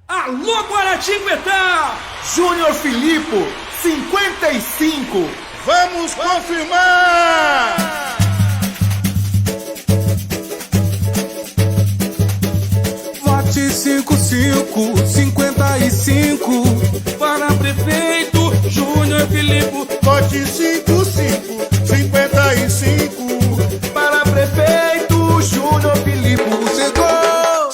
Alô, Guaratinguetá! Júnior Filipo, 55. Vamos confirmar! Vote 55, Para prefeito, Júnior Filipe. Vote 55. Para prefeito, Júnior Filipo.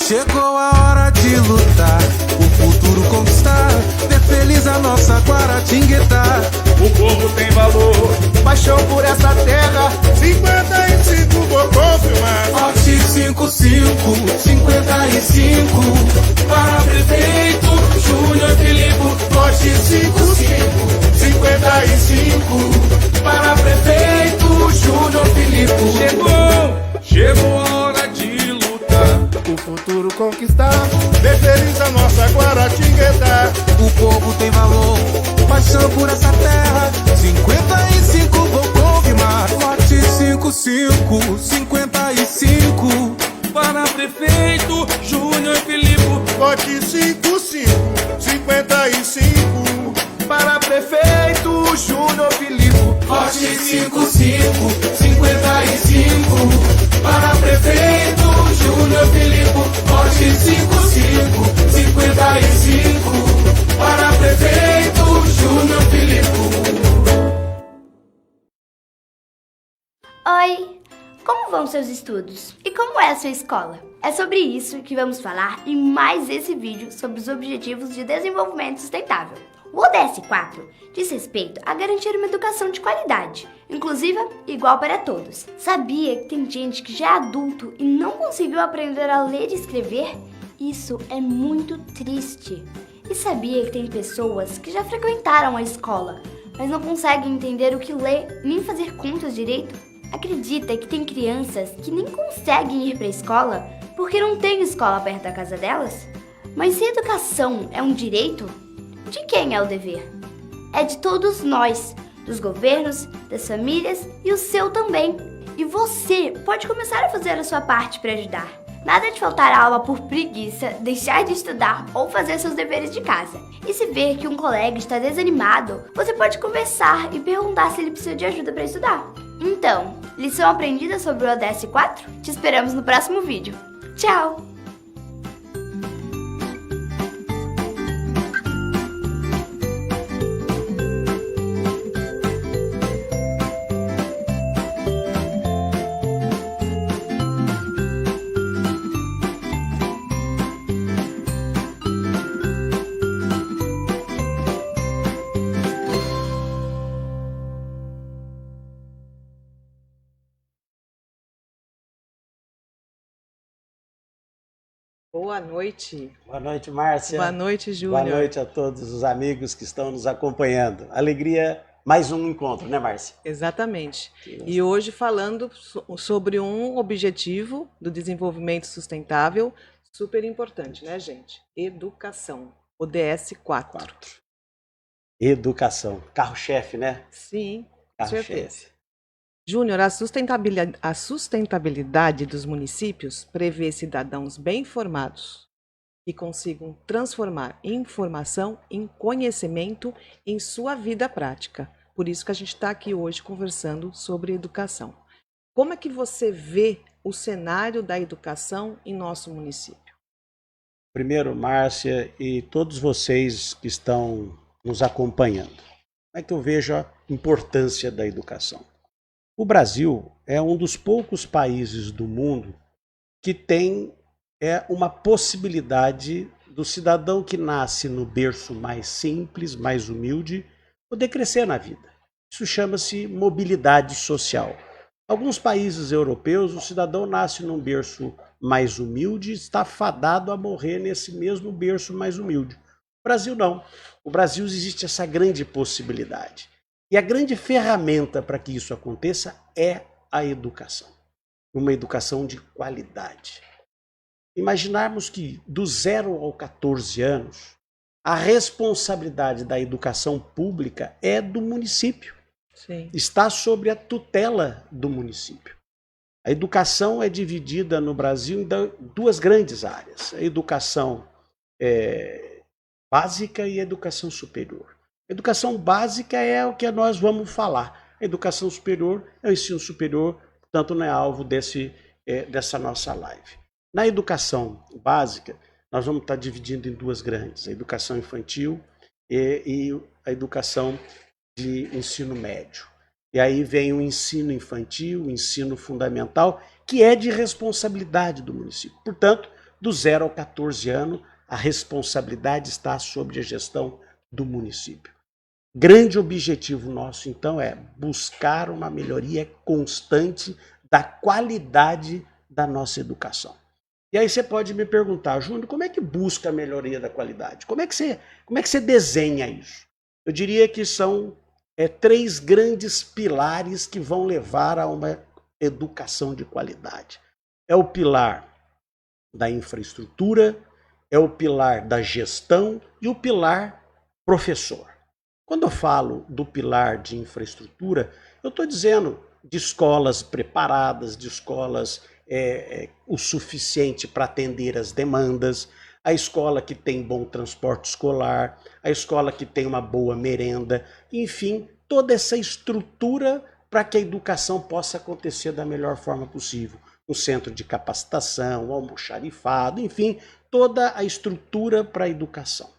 Chegou a hora de lutar, o futuro conquistar, ter feliz a nossa Guaratinguetá. O povo tem valor, paixão por essa terra. 55, vou confirmar. Vote 55, Para prefeito, Júnior Filipe. Vote 55. Para prefeito, Júnior Filipe. Chegou a hora de lutar. O futuro conquistar. Vê feliz a nossa Guaratinguetá. o povo tem valor, paixão por essa terra. 55, vou confirmar. Vote 55. Para prefeito, Júnior Filipe. Vote 55. Para prefeito, Júnior Filipe. Vote 55. Para prefeito, Júnior Filipe. Vote 55. Para prefeito, Júnior Filipe. Oi! Como vão seus estudos? E como é a sua escola? É sobre isso que vamos falar em mais esse vídeo sobre os Objetivos de Desenvolvimento Sustentável. O ODS 4 diz respeito a garantir uma educação de qualidade, inclusiva e igual para todos. Sabia que tem gente que já é adulto e não conseguiu aprender a ler e escrever? Isso é muito triste. E sabia que tem pessoas que já frequentaram a escola, mas não conseguem entender o que lê nem fazer contas direito? Acredita que tem crianças que nem conseguem ir para a escola porque não tem escola perto da casa delas? Mas se educação é um direito, de quem é o dever? É de todos nós, dos governos, das famílias e o seu também. E você pode começar a fazer a sua parte para ajudar. Nada de faltar aula por preguiça, deixar de estudar ou fazer seus deveres de casa. E se ver que um colega está desanimado, você pode conversar e perguntar se ele precisa de ajuda para estudar. Então, lição aprendida sobre o ODS 4? Te esperamos no próximo vídeo. Tchau! Boa noite. Boa noite, Márcia. Boa noite, Júnior. Boa noite a todos os amigos que estão nos acompanhando. Alegria, mais um encontro, né, Márcia? Exatamente. E hoje falando sobre um objetivo do desenvolvimento sustentável super importante, né, gente? Educação. ODS 4. Educação. Carro-chefe, né? Sim, com certeza. Carro-chefe. Júnior, a sustentabilidade dos municípios prevê cidadãos bem informados que consigam transformar informação em conhecimento em sua vida prática. Por isso que a gente está aqui hoje conversando sobre educação. Como é que você vê o cenário da educação em nosso município? Primeiro, Márcia e todos vocês que estão nos acompanhando, como é que eu vejo a importância da educação? O Brasil é um dos poucos países do mundo que tem uma possibilidade do cidadão que nasce no berço mais simples, mais humilde, poder crescer na vida. Isso chama-se mobilidade social. Alguns países europeus, o cidadão nasce num berço mais humilde e está fadado a morrer nesse mesmo berço mais humilde. O Brasil não. O Brasil existe essa grande possibilidade. E a grande ferramenta para que isso aconteça é a educação. Uma educação de qualidade. Imaginarmos que do 0 ao 14 anos, a responsabilidade da educação pública é do município. Sim. Está sob a tutela do município. A educação é dividida no Brasil em duas grandes áreas. A educação básica e educação superior. Educação básica é o que nós vamos falar. A educação superior é o ensino superior, portanto não é alvo dessa nossa live. Na educação básica, nós vamos estar dividindo em duas grandes, a educação infantil e a educação de ensino médio. E aí vem o ensino infantil, o ensino fundamental, que é de responsabilidade do município. Portanto, do 0 ao 14 anos, a responsabilidade está sob a gestão do município. Grande objetivo nosso, então, é buscar uma melhoria constante da qualidade da nossa educação. E aí você pode me perguntar, Júnior, como é que busca a melhoria da qualidade? Como é que você desenha isso? Eu diria que são 3 grandes pilares que vão levar a uma educação de qualidade. É o pilar da infraestrutura, é o pilar da gestão e o pilar professor. Quando eu falo do pilar de infraestrutura, eu estou dizendo de escolas preparadas, de escolas o suficiente para atender as demandas, a escola que tem bom transporte escolar, a escola que tem uma boa merenda, enfim, toda essa estrutura para que a educação possa acontecer da melhor forma possível. Um centro de capacitação, almoxarifado, enfim, toda a estrutura para a educação.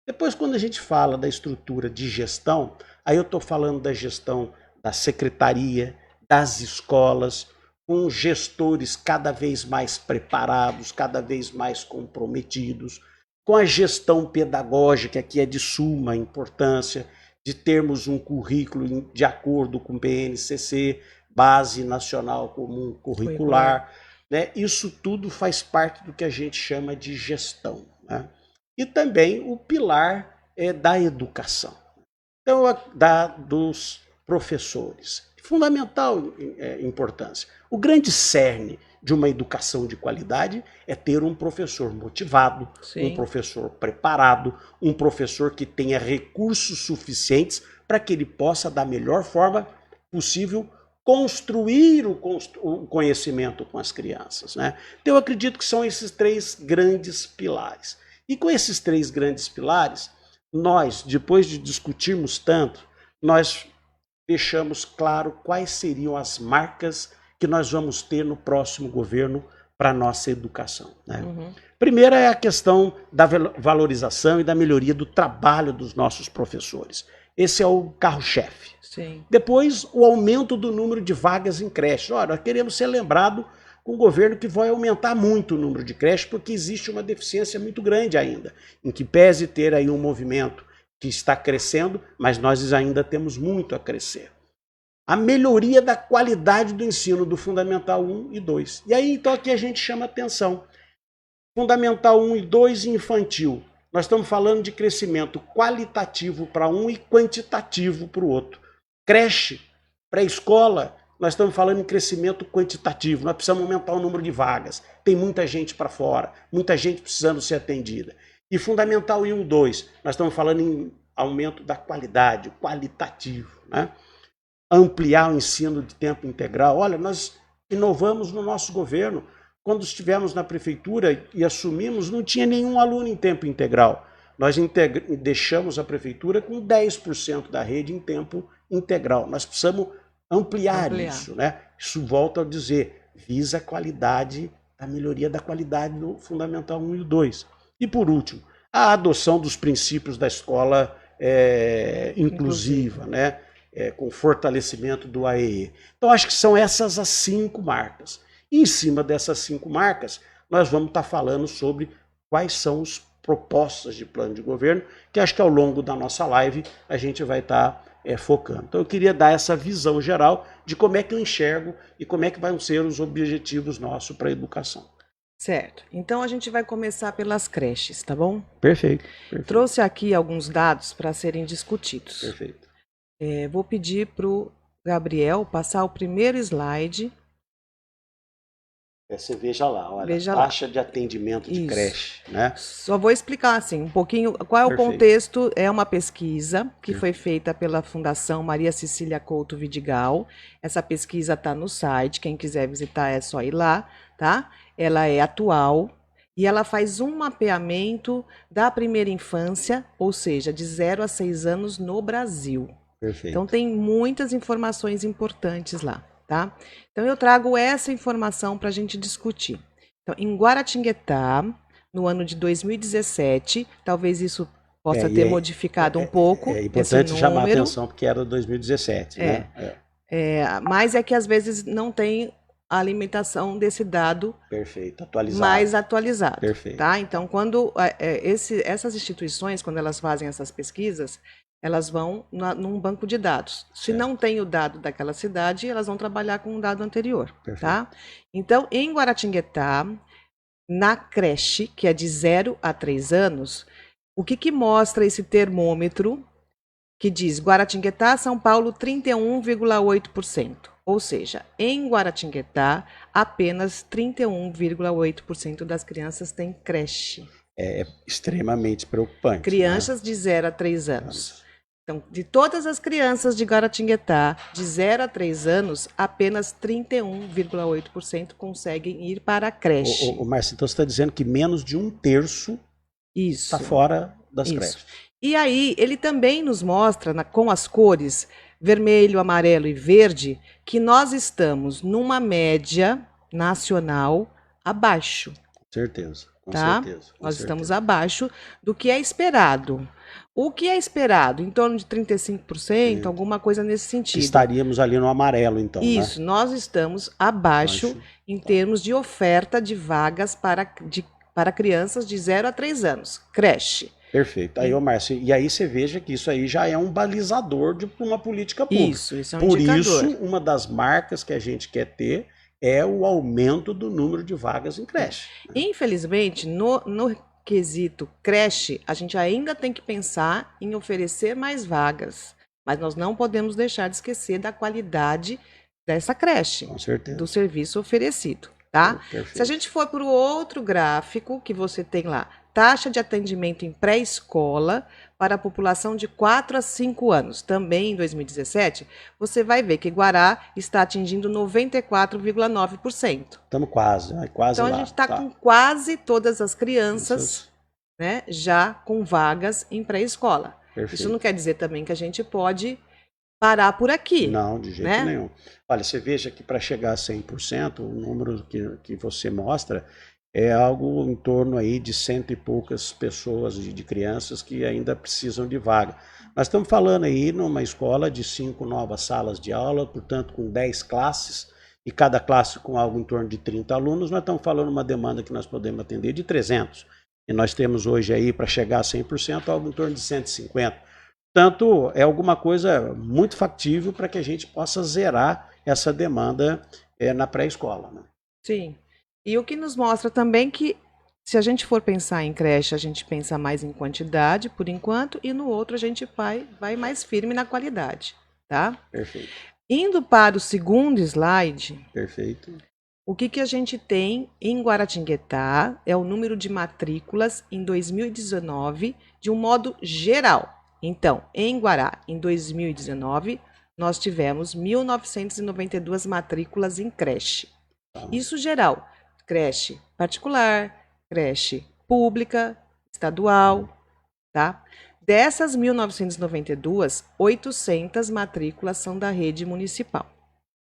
Depois, quando a gente fala da estrutura de gestão, aí eu estou falando da gestão da secretaria, das escolas, com gestores cada vez mais preparados, cada vez mais comprometidos, com a gestão pedagógica, que é de suma importância, de termos um currículo de acordo com o BNCC, Base Nacional Comum Curricular, né? Isso tudo faz parte do que a gente chama de gestão, né? E também o pilar da educação, então dos professores, fundamental importância. O grande cerne de uma educação de qualidade é ter um professor motivado, sim, um professor preparado, um professor que tenha recursos suficientes para que ele possa, da melhor forma possível, construir o conhecimento com as crianças, né? Então eu acredito que são esses 3 grandes pilares. E com esses 3 grandes pilares, nós, depois de discutirmos tanto, nós deixamos claro quais seriam as marcas que nós vamos ter no próximo governo para a nossa educação, né? Primeira é a questão da valorização e da melhoria do trabalho dos nossos professores. Esse é o carro-chefe. Depois, o aumento do número de vagas em creches. Olha, nós queremos ser lembrados com um governo que vai aumentar muito o número de creches, porque existe uma deficiência muito grande ainda, em que pese ter aí um movimento que está crescendo, mas nós ainda temos muito a crescer. A melhoria da qualidade do ensino do Fundamental 1 e 2. E aí, então, aqui a gente chama atenção. Fundamental 1 e 2 e infantil. Nós estamos falando de crescimento qualitativo para um e quantitativo para o outro. Creche, pré-escola, nós estamos falando em crescimento quantitativo. Nós precisamos aumentar o número de vagas. Tem muita gente para fora, muita gente precisando ser atendida. E Fundamental 1 e 2, nós estamos falando em aumento da qualidade, qualitativo, né? Ampliar o ensino de tempo integral. Olha, nós inovamos no nosso governo. Quando estivemos na prefeitura e assumimos, não tinha nenhum aluno em tempo integral. Nós deixamos a prefeitura com 10% da rede em tempo integral. Nós precisamos ampliar isso, né? Isso, volta a dizer, visa a qualidade, a melhoria da qualidade no Fundamental 1 e 2. E por último, a adoção dos princípios da escola inclusiva, né? Com fortalecimento do AEE. Então, acho que são essas as 5 marcas. E em cima dessas 5 marcas, nós vamos estar falando sobre quais são as propostas de plano de governo, que acho que ao longo da nossa live a gente vai estar focando. Então, eu queria dar essa visão geral de como é que eu enxergo e como é que vão ser os objetivos nossos para a educação. Certo. Então, a gente vai começar pelas creches, tá bom? Perfeito. Trouxe aqui alguns dados para serem discutidos. Perfeito. Vou pedir para o Gabriel passar o primeiro slide. Você veja lá, olha, veja taxa lá. de atendimento de Isso. creche, né? Só vou explicar assim um pouquinho qual é o Perfeito. contexto. É uma pesquisa que foi feita pela Fundação Maria Cecília Couto Vidigal. Essa pesquisa está no site, quem quiser visitar é só ir lá, tá? Ela é atual e ela faz um mapeamento da primeira infância, ou seja, de 0 a 6 anos no Brasil. Perfeito. Então tem muitas informações importantes lá, tá? Então eu trago essa informação para a gente discutir. Então, em Guaratinguetá, no ano de 2017, talvez isso possa ter modificado um pouco. É importante esse chamar a número. atenção, porque era 2017, né? Mas é que às vezes não tem a alimentação desse dado Perfeito, atualizado. mais atualizado. Perfeito. Tá? Então, quando essas instituições, quando elas fazem essas pesquisas, elas vão num banco de dados. Se Certo. não tem o dado daquela cidade, elas vão trabalhar com um dado anterior. Perfeito. Tá? Então, em Guaratinguetá, na creche, que é de 0 a 3 anos, o que mostra esse termômetro que diz Guaratinguetá, São Paulo, 31,8%. Ou seja, em Guaratinguetá, apenas 31,8% das crianças têm creche. É extremamente preocupante. Crianças de 0 a 3 anos. Então, de todas as crianças de Guaratinguetá, de 0 a 3 anos, apenas 31,8% conseguem ir para a creche. Márcia, então você está dizendo que menos de 1/3 Isso. está fora das Isso. creches. E aí, ele também nos mostra, com as cores vermelho, amarelo e verde, que nós estamos numa média nacional abaixo. Com certeza. Com Tá? certeza. Com Nós certeza. estamos abaixo do que é esperado. O que é esperado? Em torno de 35%, alguma coisa nesse sentido. Estaríamos ali no amarelo, então. Isso, né? nós estamos abaixo em termos de oferta de vagas para crianças de 0 a 3 anos. Creche. Perfeito. Aí, Márcio, e aí você veja que isso aí já é um balizador de uma política pública. Isso é um Por indicador. isso, uma das marcas que a gente quer ter é o aumento do número de vagas em creche. Infelizmente, no quesito creche, a gente ainda tem que pensar em oferecer mais vagas. Mas nós não podemos deixar de esquecer da qualidade dessa creche, Com certeza. do serviço oferecido, tá? Perfeito. Se a gente for para o outro gráfico que você tem lá, taxa de atendimento em pré-escola para a população de 4 a 5 anos, também em 2017, você vai ver que Guará está atingindo 94,9%. Estamos quase, quase Então lá. a gente está com quase todas as crianças, né, já com vagas em pré-escola. Perfeito. Isso não quer dizer também que a gente pode parar por aqui. Não, de jeito né? nenhum. Olha, você veja que para chegar a 100%, o número que você mostra é algo em torno aí de 100 e poucas pessoas, de crianças que ainda precisam de vaga. Nós estamos falando aí numa escola de 5 novas salas de aula, portanto com 10 classes, e cada classe com algo em torno de 30 alunos, nós estamos falando uma demanda que nós podemos atender de 300. E nós temos hoje aí, para chegar a 100%, algo em torno de 150. Portanto, é alguma coisa muito factível para que a gente possa zerar essa demanda na pré-escola. Né? Sim. E o que nos mostra também que, se a gente for pensar em creche, a gente pensa mais em quantidade, por enquanto, e no outro a gente vai mais firme na qualidade, tá? Perfeito. Indo para o segundo slide, Perfeito. o que a gente tem em Guaratinguetá é o número de matrículas em 2019 de um modo geral. Então, em Guará, em 2019, nós tivemos 1.992 matrículas em creche. Isso geral. Creche particular, creche pública, estadual, tá? Dessas 1.992, 800 matrículas são da rede municipal.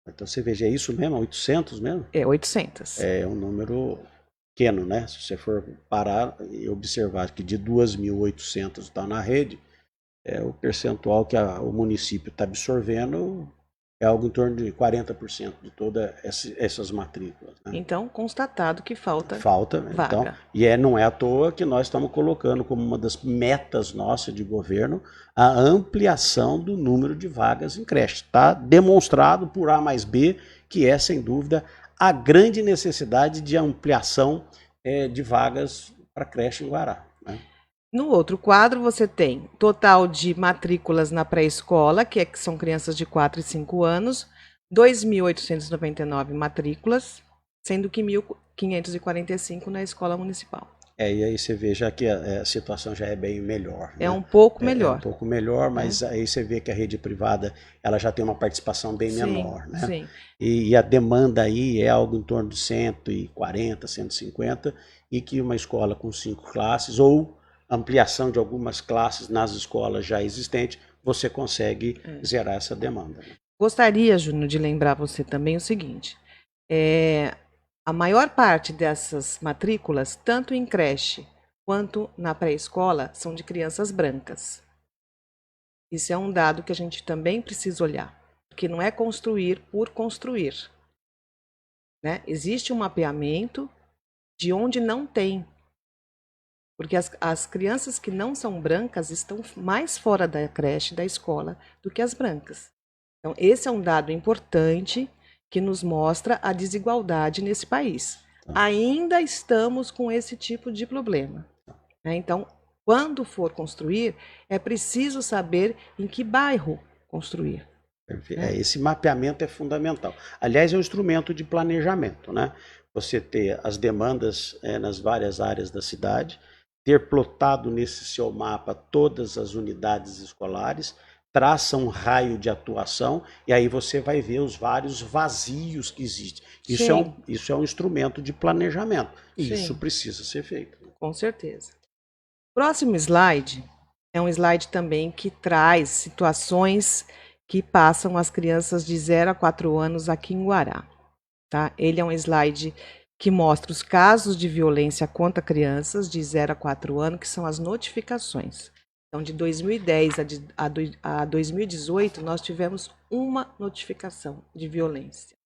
Então você veja, é isso mesmo? 800 mesmo? É, 800. É um número pequeno, né? Se você for parar e observar que de 2.800 está na rede, o percentual que o município está absorvendo é algo em torno de 40% de todas essas matrículas. Né? Então, constatado que falta vaga. Então, não é à toa que nós estamos colocando como uma das metas nossas de governo a ampliação do número de vagas em creche. Está demonstrado por A mais B que é, sem dúvida, a grande necessidade de ampliação de vagas para creche em Guará. Né? No outro quadro, você tem total de matrículas na pré-escola, que são crianças de 4 e 5 anos, 2.899 matrículas, sendo que 1.545 na escola municipal. E aí você vê já que a situação já é bem melhor. É né? um pouco É melhor. um pouco melhor, mas aí você vê que a rede privada ela já tem uma participação bem menor. Né? Sim. E a demanda aí é algo em torno de 140, 150, e que uma escola com 5 classes ou ampliação de algumas classes nas escolas já existentes, você consegue zerar essa demanda. Né? Gostaria, Júnior, de lembrar você também o seguinte: a maior parte dessas matrículas, tanto em creche quanto na pré-escola, são de crianças brancas. Isso é um dado que a gente também precisa olhar, porque não é construir por construir. Né? Existe um mapeamento de onde não tem. Porque as crianças que não são brancas estão mais fora da creche, da escola, do que as brancas. Então, esse é um dado importante que nos mostra a desigualdade nesse país. Ainda estamos com esse tipo de problema. Né? Então, quando for construir, é preciso saber em que bairro construir. Esse mapeamento é fundamental. Aliás, é um instrumento de planejamento. Né? Você ter as demandas nas várias áreas da cidade, ter plotado nesse seu mapa todas as unidades escolares, traça um raio de atuação e aí você vai ver os vários vazios que existem. Isso é um instrumento de planejamento e Sim. isso precisa ser feito. Com certeza. Próximo slide é um slide também que traz situações que passam as crianças de 0 a 4 anos aqui em Guará. Tá? Ele é um slide que mostra os casos de violência contra crianças de 0 a 4 anos, que são as notificações. Então, de 2010 a 2018, nós tivemos uma notificação de violência.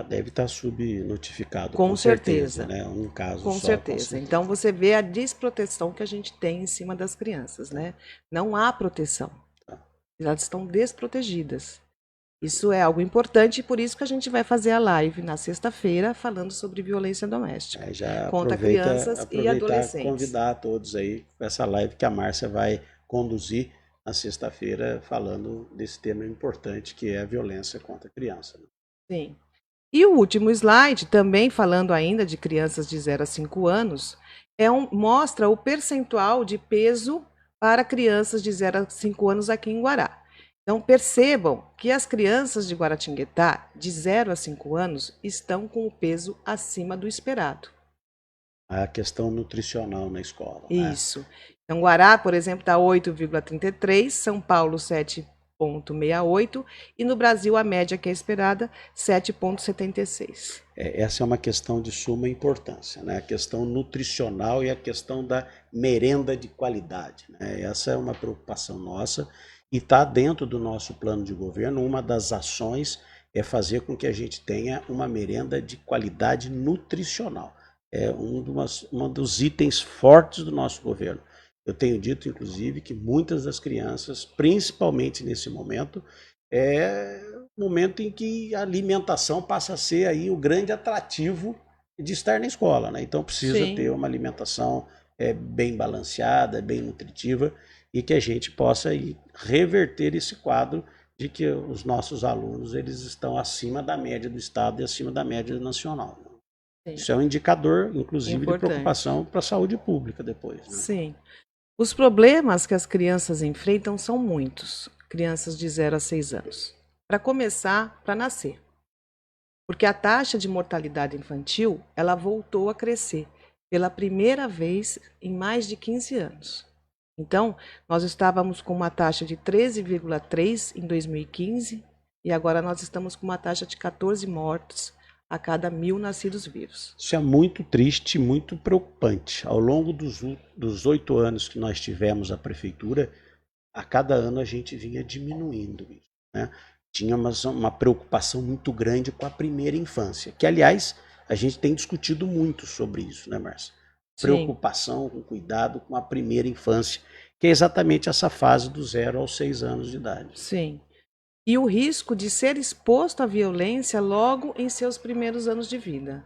Deve estar subnotificado. Com certeza. Né? Um caso com só. Certeza. Então, você vê a desproteção que a gente tem em cima das crianças. Né? Não há proteção. Elas estão desprotegidas. Isso é algo importante e por isso que a gente vai fazer a live na sexta-feira falando sobre violência doméstica Já contra crianças e adolescentes. Convidar todos aí para essa live que a Márcia vai conduzir na sexta-feira falando desse tema importante que é a violência contra a criança. Né? Sim. E o último slide, também falando ainda de crianças de 0 a 5 anos, mostra o percentual de peso para crianças de 0 a 5 anos aqui em Guará. Então, percebam que as crianças de Guaratinguetá, de 0 a 5 anos, estão com o peso acima do esperado. A questão nutricional na escola. Isso. Né? Então, Guará, por exemplo, está 8,33, São Paulo 7,68 e no Brasil a média que é esperada 7,76. Essa é uma questão de suma importância, né? A questão nutricional e a questão da merenda de qualidade. Né? Essa é uma preocupação nossa. E está dentro do nosso plano de governo, uma das ações é fazer com que a gente tenha uma merenda de qualidade nutricional. É um dos itens fortes do nosso governo. Eu tenho dito, inclusive, que muitas das crianças, principalmente nesse momento, é o momento em que a alimentação passa a ser aí o grande atrativo de estar na escola. Né? Então precisa ter uma alimentação bem balanceada, bem nutritiva, e que a gente possa aí reverter esse quadro de que os nossos alunos eles estão acima da média do estado e acima da média nacional. Sim. Isso é um indicador, inclusive, de preocupação para a saúde pública depois. Né? Sim. Os problemas que as crianças enfrentam são muitos, crianças de 0 a 6 anos. Para começar, para nascer. Porque a taxa de mortalidade infantil, ela voltou a crescer pela primeira vez em mais de 15 anos. Então, nós estávamos com uma taxa de 13,3 em 2015 e agora nós estamos com uma taxa de 14 mortos a cada 1.000 nascidos vivos. Isso é muito triste, muito preocupante. Ao longo dos 8 anos que nós tivemos a prefeitura, a cada ano a gente vinha diminuindo isso. Né? Tinha uma preocupação muito grande com a primeira infância, que, aliás, a gente tem discutido muito sobre isso, né, Márcia? Preocupação, com cuidado com a primeira infância, que é exatamente essa fase do 0 aos 6 anos de idade. Sim. E o risco de ser exposto à violência logo em seus primeiros anos de vida.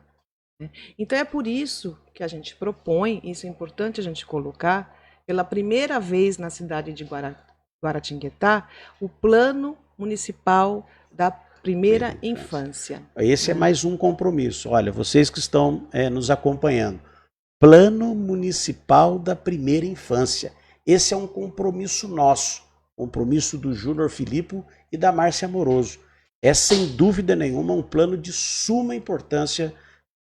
Então é por isso que a gente propõe, isso é importante a gente colocar, pela primeira vez na cidade de Guaratinguetá, o Plano Municipal da Primeira Infância. Esse é mais um compromisso. Olha, vocês que estão nos acompanhando, Plano Municipal da Primeira Infância. Esse é um compromisso nosso, compromisso do Júnior Filippo e da Márcia Amoroso. É sem dúvida nenhuma um plano de suma importância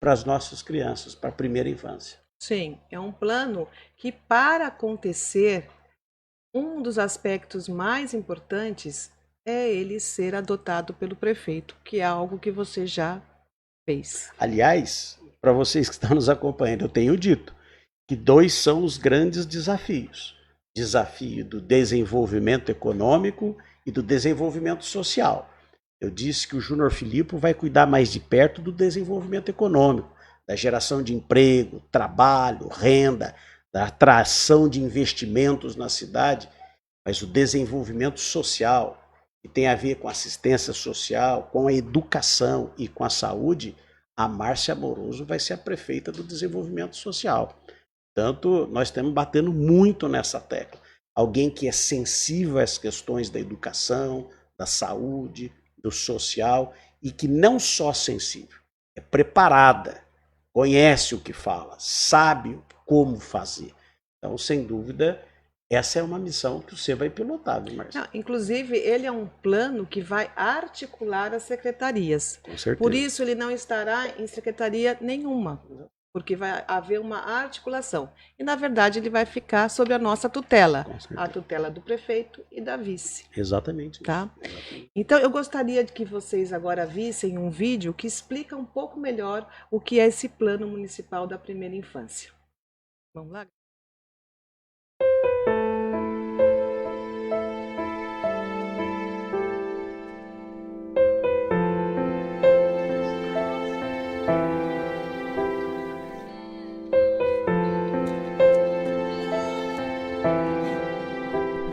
para as nossas crianças, para a primeira infância. Sim, é um plano que, para acontecer, um dos aspectos mais importantes é ele ser adotado pelo prefeito, que é algo que você já fez. Aliás, para vocês que estão nos acompanhando, eu tenho dito que 2 são os grandes desafios. Desafio do desenvolvimento econômico e do desenvolvimento social. Eu disse que o Júnior Filippo vai cuidar mais de perto do desenvolvimento econômico, da geração de emprego, trabalho, renda, da atração de investimentos na cidade, mas o desenvolvimento social, que tem a ver com assistência social, com a educação e com a saúde, a Márcia Amoroso vai ser a prefeita do desenvolvimento social. Portanto, nós estamos batendo muito nessa tecla. Alguém que é sensível às questões da educação, da saúde, do social, e que não só sensível, é preparada, conhece o que fala, sabe como fazer. Então, sem dúvida, essa é uma missão que você vai pilotar, viu, Márcia? Não, inclusive, ele é um plano que vai articular as secretarias. Com certeza. Por isso, ele não estará em secretaria nenhuma, porque vai haver uma articulação. E, na verdade, ele vai ficar sob a nossa tutela, a tutela do prefeito e da vice. Exatamente. Tá? Então, eu gostaria de que vocês agora vissem um vídeo que explica um pouco melhor o que é esse Plano Municipal da Primeira Infância. Vamos lá?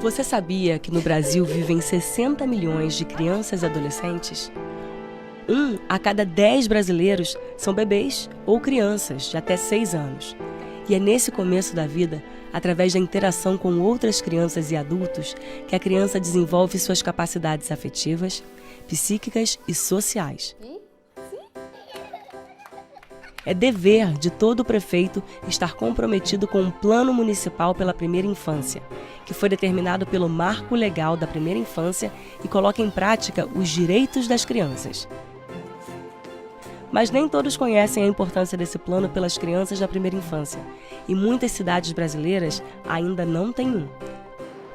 Você sabia que no Brasil vivem 60 milhões de crianças e adolescentes? 1 a cada 10 brasileiros são bebês ou crianças de até 6 anos. E é nesse começo da vida, através da interação com outras crianças e adultos, que a criança desenvolve suas capacidades afetivas, psíquicas e sociais. É dever de todo prefeito estar comprometido com um plano municipal pela primeira infância, que foi determinado pelo Marco Legal da Primeira Infância e coloca em prática os direitos das crianças. Mas nem todos conhecem a importância desse plano pelas crianças da primeira infância, e muitas cidades brasileiras ainda não têm um.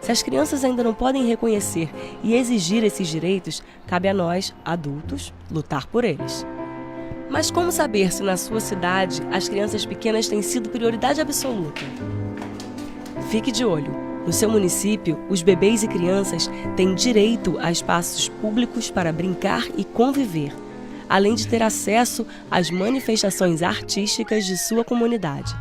Se as crianças ainda não podem reconhecer e exigir esses direitos, cabe a nós, adultos, lutar por eles. Mas como saber se na sua cidade as crianças pequenas têm sido prioridade absoluta? Fique de olho. No seu município, os bebês e crianças têm direito a espaços públicos para brincar e conviver, além de ter acesso às manifestações artísticas de sua comunidade.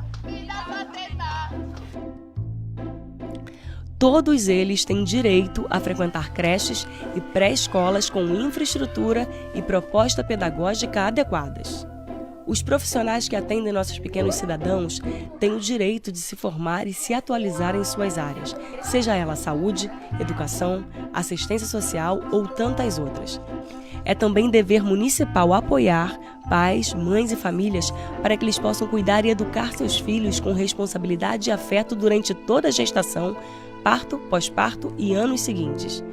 Todos eles têm direito a frequentar creches e pré-escolas com infraestrutura e proposta pedagógica adequadas. Os profissionais que atendem nossos pequenos cidadãos têm o direito de se formar e se atualizar em suas áreas, seja ela saúde, educação, assistência social ou tantas outras. É também dever municipal apoiar pais, mães e famílias para que eles possam cuidar e educar seus filhos com responsabilidade e afeto durante toda a gestação, parto, pós-parto e anos seguintes.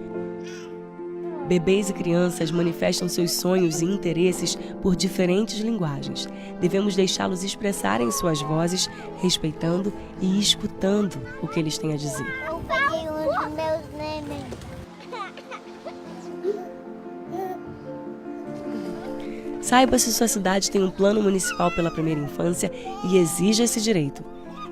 Bebês e crianças manifestam seus sonhos e interesses por diferentes linguagens. Devemos deixá-los expressarem suas vozes, respeitando e escutando o que eles têm a dizer. Saiba se sua cidade tem um plano municipal pela primeira infância e exija esse direito.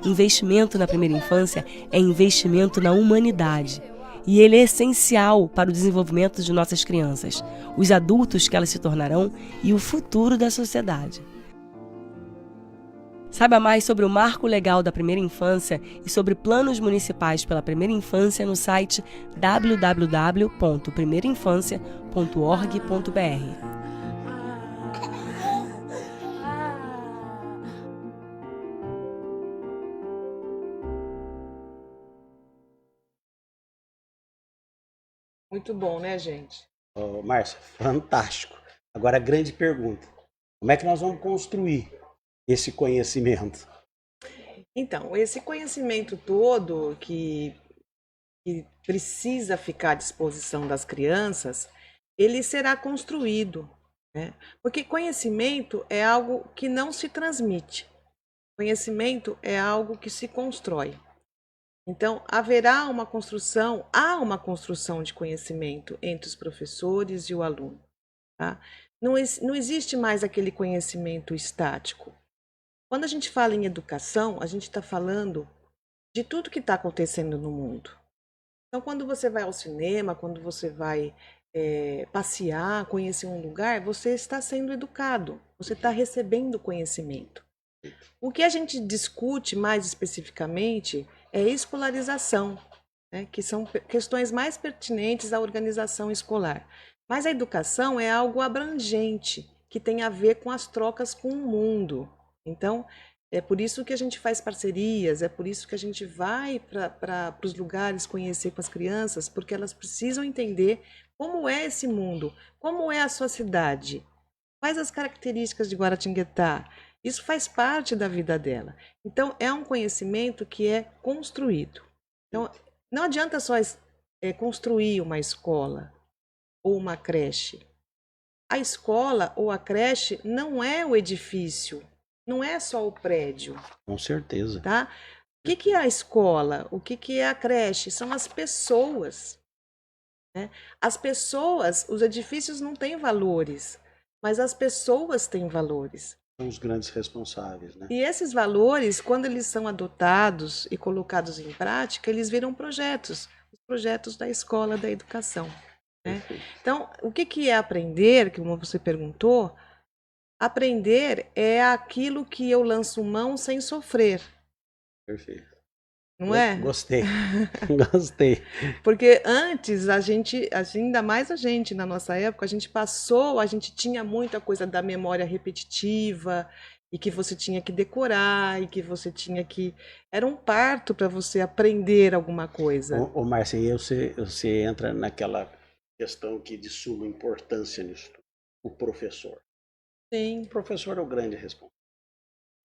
Investimento na primeira infância é investimento na humanidade. E ele é essencial para o desenvolvimento de nossas crianças, os adultos que elas se tornarão e o futuro da sociedade. Saiba mais sobre o Marco Legal da Primeira Infância e sobre planos municipais pela primeira infância no site www.primeirainfancia.org.br. Muito bom, né, gente? Oh, Márcia, fantástico. Agora a grande pergunta, como é que nós vamos construir esse conhecimento? Então, esse conhecimento todo que precisa ficar à disposição das crianças, ele será construído, né? Porque conhecimento é algo que não se transmite. Conhecimento é algo que se constrói. Então, há uma construção de conhecimento entre os professores e o aluno, tá? Não existe mais aquele conhecimento estático. Quando a gente fala em educação, a gente está falando de tudo que está acontecendo no mundo. Então, quando você vai ao cinema, quando você vai passear, conhecer um lugar, você está sendo educado, você está recebendo conhecimento. O que a gente discute mais especificamente é escolarização, né, que são questões mais pertinentes à organização escolar. Mas a educação é algo abrangente, que tem a ver com as trocas com o mundo. Então, é por isso que a gente faz parcerias, é por isso que a gente vai para os lugares conhecer com as crianças, porque elas precisam entender como é esse mundo, como é a sua cidade, quais as características de Guaratinguetá. Isso faz parte da vida dela. Então, é um conhecimento que é construído. Então, não adianta só construir uma escola ou uma creche. A escola ou a creche não é o edifício, não é só o prédio. Com certeza. Tá? O que é a escola? O que é a creche? São as pessoas, né? As pessoas, os edifícios não têm valores, mas as pessoas têm valores. São os grandes responsáveis, né? E esses valores, quando eles são adotados e colocados em prática, eles viram projetos, os projetos da escola, da educação, né? Então, o que é aprender, como você perguntou? Aprender é aquilo que eu lanço mão sem sofrer. Perfeito. Não é? Gostei. Gostei. Porque antes, ainda mais a gente, na nossa época, a gente tinha muita coisa da memória repetitiva, e que você tinha que decorar, e que você tinha que... Era um parto para você aprender alguma coisa. Ô Márcia, aí você entra naquela questão que de suma importância nisso tudo. O professor. Sim. O professor é o grande responsável.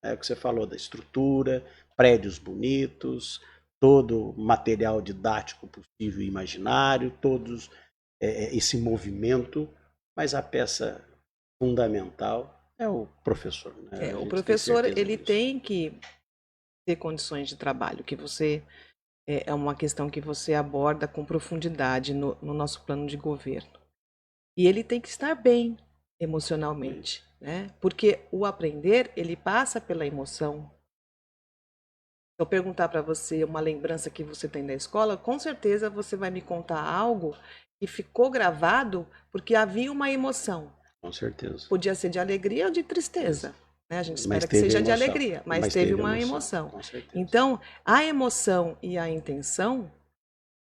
É o que você falou da estrutura, prédios bonitos, todo o material didático possível e imaginário, todos esse movimento, mas a peça fundamental é o professor, né? O professor, ele tem que ter condições de trabalho, que você é uma questão que você aborda com profundidade no nosso plano de governo. E ele tem que estar bem emocionalmente, né? Porque o aprender, ele passa pela emoção. Se eu perguntar para você uma lembrança que você tem da escola, com certeza você vai me contar algo que ficou gravado porque havia uma emoção. Com certeza. Podia ser de alegria ou de tristeza, né? A gente espera que seja de alegria, mas teve uma emoção. Com certeza. Então, a emoção e a intenção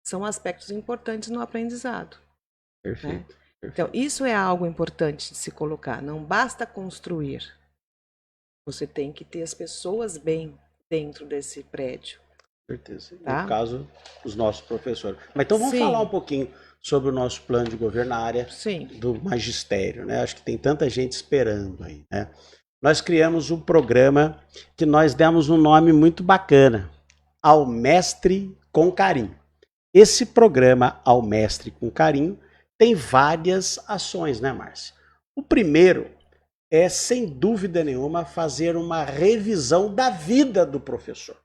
são aspectos importantes no aprendizado. Perfeito. Né? Então, isso é algo importante de se colocar. Não basta construir. Você tem que ter as pessoas bem dentro desse prédio. Com certeza. Tá? No caso, os nossos professores. Mas então vamos Sim. falar um pouquinho sobre o nosso plano de governo na área Sim. do magistério, né? Acho que tem tanta gente esperando aí, né? Nós criamos um programa que nós demos um nome muito bacana, Ao Mestre com Carinho. Esse programa, Ao Mestre com Carinho, tem várias ações, né, Márcia? O primeiro é, sem dúvida nenhuma, fazer uma revisão da vida do professor.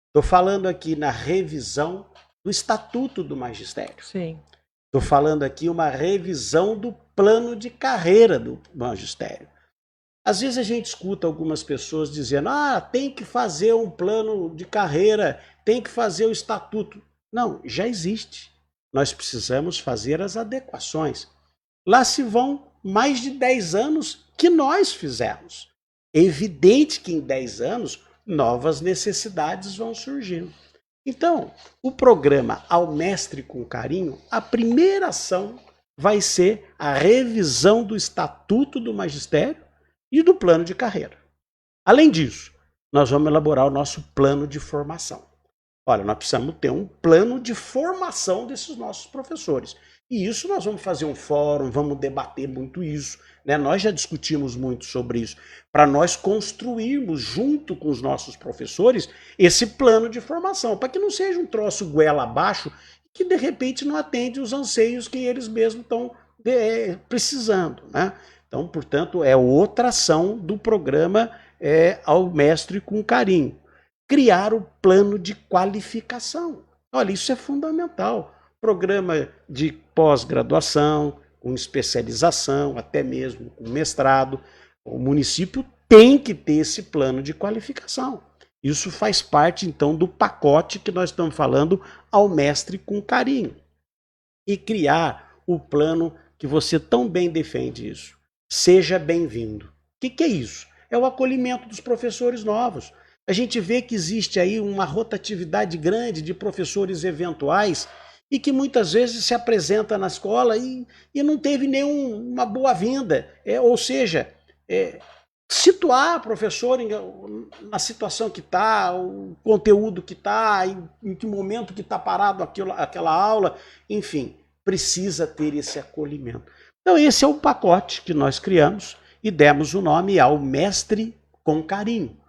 Estou falando aqui na revisão do Estatuto do Magistério. Sim. Estou falando aqui uma revisão do plano de carreira do magistério. Às vezes a gente escuta algumas pessoas dizendo, tem que fazer um plano de carreira, tem que fazer o estatuto. Não, já existe. Nós precisamos fazer as adequações. Lá se vão mais de 10 anos que nós fizemos. É evidente que em 10 anos novas necessidades vão surgindo. Então, o programa Ao Mestre com Carinho, a primeira ação vai ser a revisão do Estatuto do Magistério e do plano de carreira. Além disso, nós vamos elaborar o nosso plano de formação. Olha, nós precisamos ter um plano de formação desses nossos professores. E isso nós vamos fazer um fórum, vamos debater muito isso, né? Nós já discutimos muito sobre isso, para nós construirmos junto com os nossos professores esse plano de formação, para que não seja um troço goela abaixo que de repente não atende os anseios que eles mesmos estão precisando, né? Então, portanto, é outra ação do programa Ao Mestre com Carinho. Criar o plano de qualificação. Olha, isso é fundamental. Programa de pós-graduação, com especialização, até mesmo com mestrado. O município tem que ter esse plano de qualificação. Isso faz parte, então, do pacote que nós estamos falando Ao Mestre com Carinho. E criar o plano que você tão bem defende isso. Seja bem-vindo. O que é isso? É o acolhimento dos professores novos. A gente vê que existe aí uma rotatividade grande de professores eventuais e que muitas vezes se apresenta na escola e não teve nenhuma boa-vinda. Ou seja, situar o professor na situação que está, o conteúdo que está, em que momento que está parado aquela aula, enfim, precisa ter esse acolhimento. Então esse é o pacote que nós criamos e demos o nome Ao Mestre com Carinho,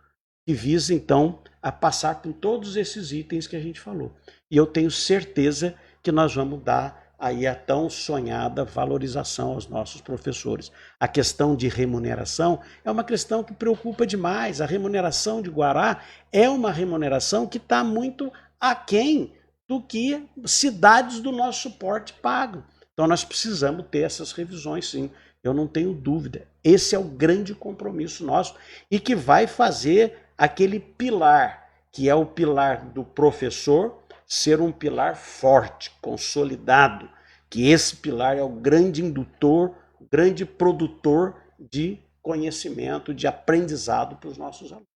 que visa, então, a passar por todos esses itens que a gente falou. E eu tenho certeza que nós vamos dar aí a tão sonhada valorização aos nossos professores. A questão de remuneração é uma questão que preocupa demais. A remuneração de Guará é uma remuneração que está muito aquém do que cidades do nosso suporte pagam. Então nós precisamos ter essas revisões, sim. Eu não tenho dúvida. Esse é o grande compromisso nosso e que vai fazer aquele pilar, que é o pilar do professor, ser um pilar forte, consolidado, que esse pilar é o grande indutor, o grande produtor de conhecimento, de aprendizado para os nossos alunos.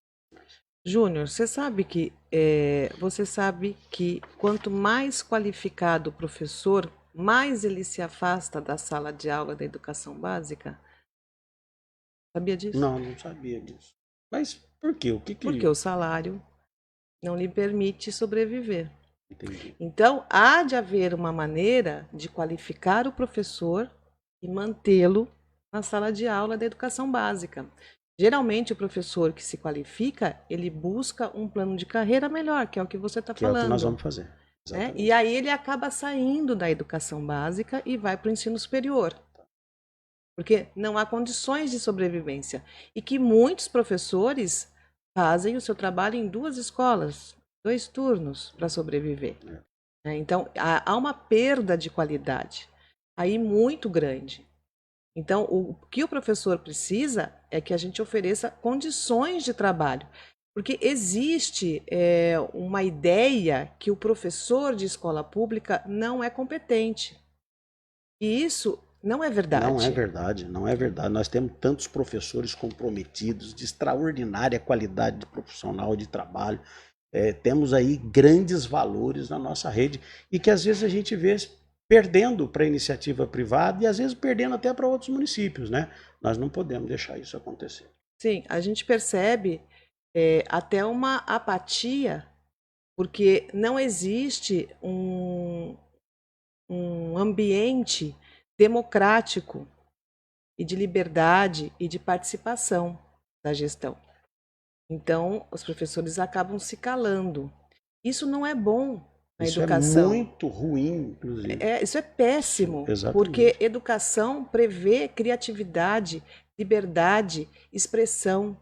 Júnior, você sabe que quanto mais qualificado o professor, mais ele se afasta da sala de aula da educação básica? Sabia disso? Não sabia disso. Mas por quê? Porque o salário não lhe permite sobreviver. Entendi. Então, há de haver uma maneira de qualificar o professor e mantê-lo na sala de aula da educação básica. Geralmente, o professor que se qualifica, ele busca um plano de carreira melhor, que é o que você está falando. Que é o que nós vamos fazer. E aí ele acaba saindo da educação básica e vai para o ensino superior. Porque não há condições de sobrevivência. E que muitos professores fazem o seu trabalho em 2 escolas, 2 turnos para sobreviver. Então, há uma perda de qualidade aí muito grande. Então, o que o professor precisa é que a gente ofereça condições de trabalho. Porque existe uma ideia que o professor de escola pública não é competente. E isso não é verdade. Não é verdade, não é verdade. Nós temos tantos professores comprometidos, de extraordinária qualidade profissional de trabalho. Temos aí grandes valores na nossa rede e que às vezes a gente vê perdendo para a iniciativa privada e às vezes perdendo até para outros municípios, né? Nós não podemos deixar isso acontecer. Sim, a gente percebe até uma apatia, porque não existe um ambiente democrático e de liberdade e de participação da gestão. Então, os professores acabam se calando. Isso não é bom na educação. Isso é muito ruim, inclusive. Isso é péssimo, Exatamente. Porque educação prevê criatividade, liberdade, expressão.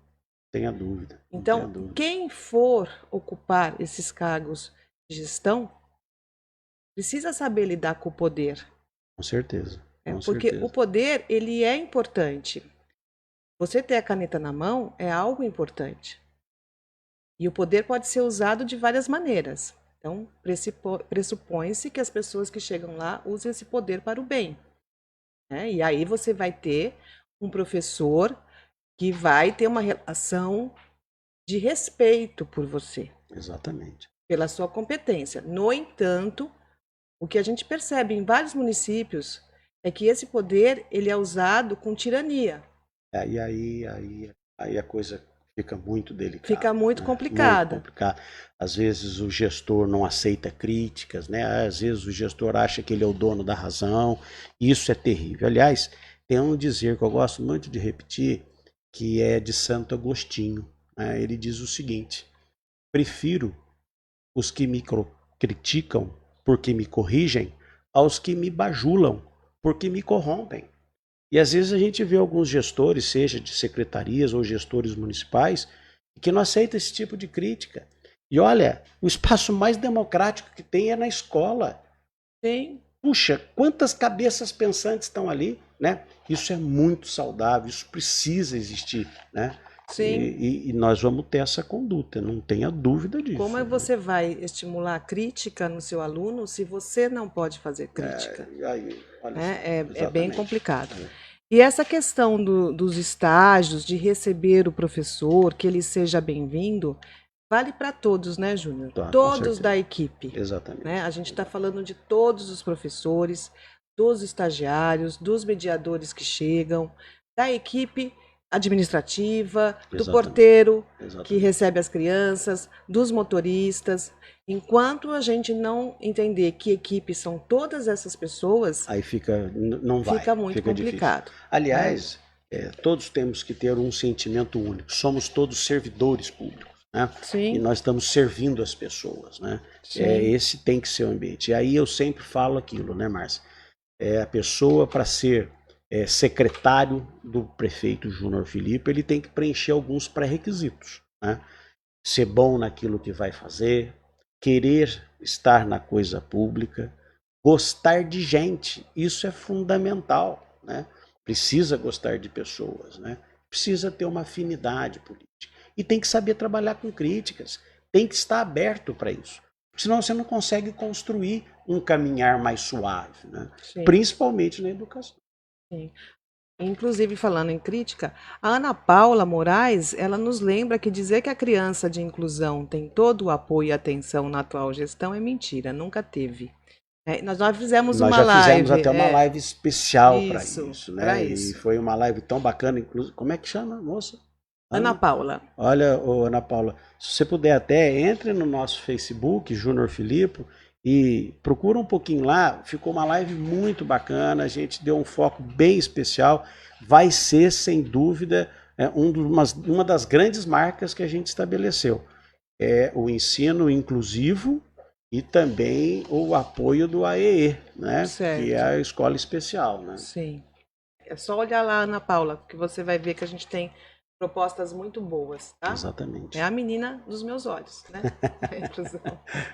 Tenha dúvida. Então, quem for ocupar esses cargos de gestão precisa saber lidar com o poder. Com certeza. Porque o poder, ele é importante. Você ter a caneta na mão é algo importante. E o poder pode ser usado de várias maneiras. Então, pressupõe-se que as pessoas que chegam lá usem esse poder para o bem. E aí você vai ter um professor que vai ter uma relação de respeito por você. Exatamente. Pela sua competência. No entanto, o que a gente percebe em vários municípios é que esse poder ele é usado com tirania. Aí a coisa fica muito delicado. Fica muito né? complicado. Muito complicado. Às vezes o gestor não aceita críticas, né? Às vezes o gestor acha que ele é o dono da razão. Isso é terrível. Aliás, tem um dizer que eu gosto muito de repetir, que é de Santo Agostinho, né? Ele diz o seguinte: prefiro os que me criticam porque me corrigem aos que me bajulam porque me corrompem. E às vezes a gente vê alguns gestores, seja de secretarias ou gestores municipais, que não aceitam esse tipo de crítica. E olha, o espaço mais democrático que tem é na escola. Sim. Puxa, quantas cabeças pensantes estão ali, né? Isso é muito saudável, isso precisa existir, né? Sim. E nós vamos ter essa conduta, não tenha dúvida disso. Como você vai estimular a crítica no seu aluno se você não pode fazer crítica? Aí, olha Né? só, É bem exatamente. complicado. E essa questão dos estágios, de receber o professor, que ele seja bem-vindo, vale para todos, né, Júnior? Tá, com Todos certeza. da equipe. Exatamente. Né? A gente está falando de todos os professores, dos estagiários, dos mediadores que chegam, da equipe administrativa, do Exatamente. porteiro que Exatamente. recebe as crianças, dos motoristas. Enquanto a gente não entender que equipe são todas essas pessoas, Aí não vai. fica muito fica difícil. complicado. Aliás, todos temos que ter um sentimento único. Somos todos servidores públicos, né? E Sim, nós estamos servindo as pessoas, né? sim. Esse tem que ser o ambiente. E aí eu sempre falo aquilo, né, Márcia? A pessoa, para ser secretário do prefeito Júnior Filipe, ele tem que preencher alguns pré-requisitos, né? Ser bom naquilo que vai fazer, querer estar na coisa pública, gostar de gente, isso é fundamental, né? Precisa gostar de pessoas, né? Precisa ter uma afinidade política e tem que saber trabalhar com críticas, tem que estar aberto para isso, senão você não consegue construir um caminhar mais suave, né? Sim. Principalmente na educação. Sim. Inclusive, falando em crítica, a Ana Paula Moraes, ela nos lembra que dizer que a criança de inclusão tem todo o apoio e atenção na atual gestão é mentira, nunca teve. Nós fizemos Nós uma já live. fizemos até uma live especial para Isso, isso, né? pra E isso. foi uma live tão bacana, inclusive. Como é que chama, moça? Ana Paula. Olha, Ana Paula, se você puder até, entre no nosso Facebook, Júnior Filipe, e procura um pouquinho lá. Ficou uma live muito bacana, a gente deu um foco bem especial. Vai ser, sem dúvida, uma das grandes marcas que a gente estabeleceu. É o ensino inclusivo e também o apoio do AEE, né? Certo. Que é a escola especial, né? Sim. É só olhar lá, Ana Paula, que você vai ver que a gente tem propostas muito boas, tá? Exatamente. É a menina dos meus olhos, né? Inclusão.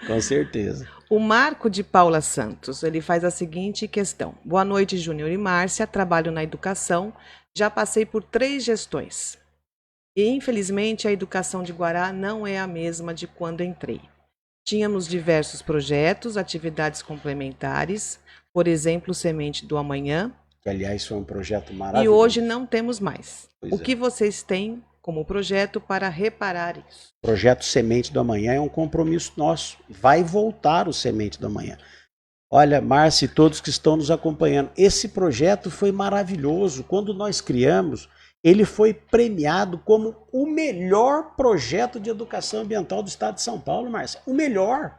Com certeza. O Marco de Paula Santos, ele faz a seguinte questão. Boa noite, Júnior e Márcia. Trabalho na educação. Já passei por 3 gestões. E, infelizmente, a educação de Guará não é a mesma de quando entrei. Tínhamos diversos projetos, atividades complementares, por exemplo, Semente do Amanhã, Que, aliás, foi um projeto e maravilhoso. hoje não temos mais. Pois O é. que vocês têm como projeto para reparar isso? O projeto Semente do Amanhã é um compromisso nosso. Vai voltar o Semente do Amanhã. Olha, Márcia e todos que estão nos acompanhando, esse projeto foi maravilhoso. Quando nós criamos, ele foi premiado como o melhor projeto de educação ambiental do estado de São Paulo, Márcia. O melhor.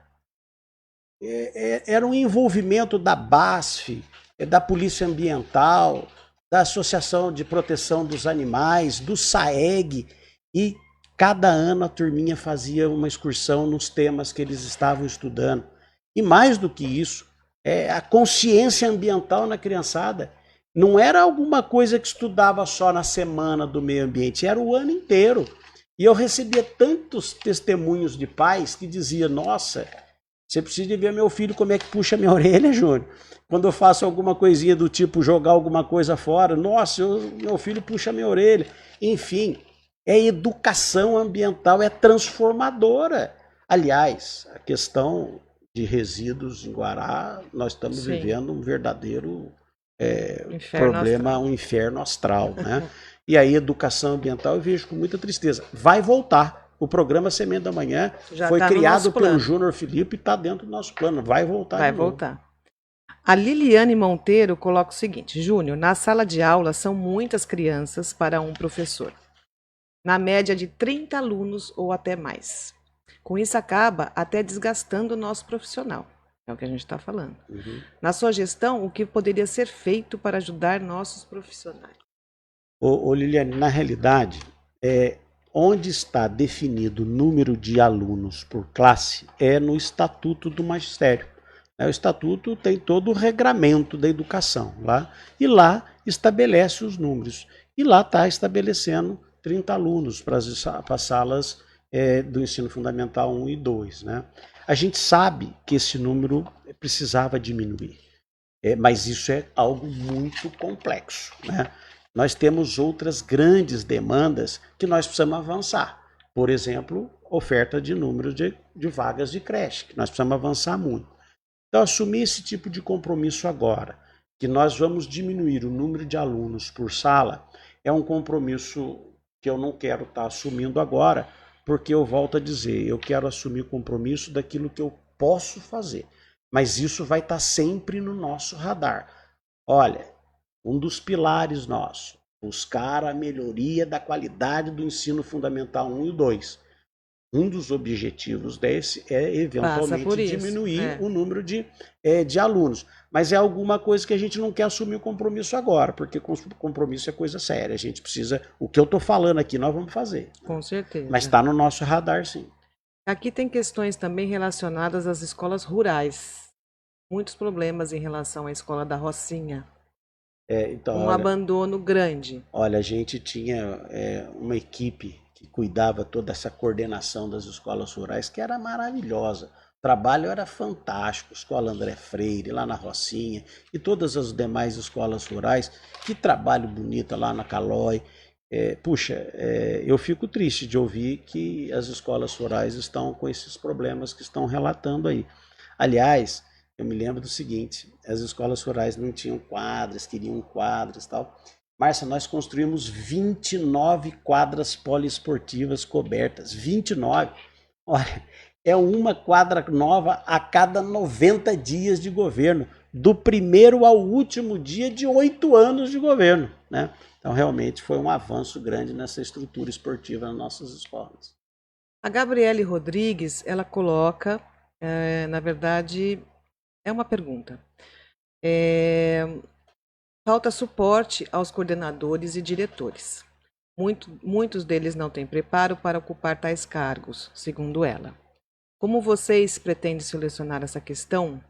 Era um envolvimento da BASF, da Polícia Ambiental, da Associação de Proteção dos Animais, do SAEG, e cada ano a turminha fazia uma excursão nos temas que eles estavam estudando. E mais do que isso, a consciência ambiental na criançada. Não era alguma coisa que estudava só na semana do meio ambiente, era o ano inteiro. E eu recebia tantos testemunhos de pais que diziam: nossa, você precisa de ver meu filho como é que puxa minha orelha, Júnior. Quando eu faço alguma coisinha do tipo jogar alguma coisa fora, nossa, meu filho puxa minha orelha. Enfim, educação ambiental, é transformadora. Aliás, a questão de resíduos em Guará, nós estamos Sim. vivendo um verdadeiro Inferno problema, astral. um inferno astral, né? E aí, educação ambiental, eu vejo com muita tristeza. Vai voltar. O programa Semente da Manhã Já foi tá no criado nosso pelo plano. Júnior Filipe e está dentro do nosso plano. Vai voltar. Vai de novo. voltar. A Liliane Monteiro coloca o seguinte: Júnior, na sala de aula são muitas crianças para um professor. na média de 30 alunos ou até mais. Com isso, acaba até desgastando o nosso profissional. É o que a gente está falando. Na sua gestão, o que poderia ser feito para ajudar nossos profissionais? Ô Liliane, na realidade, onde está definido o número de alunos por classe é no Estatuto do Magistério. O Estatuto tem todo o regramento da educação lá, e lá estabelece os números. E lá está estabelecendo 30 alunos para as salas do ensino fundamental 1 e 2. Né? A gente sabe que esse número precisava diminuir, mas isso é algo muito complexo. Né? Nós temos outras grandes demandas que nós precisamos avançar. Por exemplo, oferta de número de vagas de creche, que nós precisamos avançar muito. Então, assumir esse tipo de compromisso agora, que nós vamos diminuir o número de alunos por sala, é um compromisso que eu não quero estar assumindo agora, porque eu volto a dizer, eu quero assumir o compromisso daquilo que eu posso fazer. Mas isso vai estar sempre no nosso radar. Olha, um dos pilares nossos, buscar a melhoria da qualidade do ensino fundamental 1 e 2. Um dos objetivos desse é, eventualmente, diminuir o número de alunos. Mas é alguma coisa que a gente não quer assumir o compromisso agora, porque compromisso é coisa séria. A gente precisa... O que eu estou falando aqui, nós vamos fazer. Com certeza. Mas está no nosso radar, sim. Aqui tem questões também relacionadas às escolas rurais. Muitos problemas em relação à escola da Rocinha. Então, abandono grande. Olha, a gente tinha uma equipe que cuidava toda essa coordenação das escolas rurais, que era maravilhosa. O trabalho era fantástico. Escola André Freire, lá na Rocinha, e todas as demais escolas rurais. Que trabalho bonito lá na Calói. Eu fico triste de ouvir que as escolas rurais estão com esses problemas que estão relatando aí. Aliás, eu me lembro do seguinte, as escolas rurais não tinham quadras, queriam quadras e tal. Márcia, nós construímos 29 quadras poliesportivas cobertas, 29. Olha, é uma quadra nova a cada 90 dias de governo, do primeiro ao último dia de 8 anos de governo, né? Então, realmente, foi um avanço grande nessa estrutura esportiva nas nossas escolas. A Gabriele Rodrigues, ela coloca, na verdade, é uma pergunta. Falta suporte aos coordenadores e diretores. Muitos deles não têm preparo para ocupar tais cargos, segundo ela. Como vocês pretendem solucionar essa questão?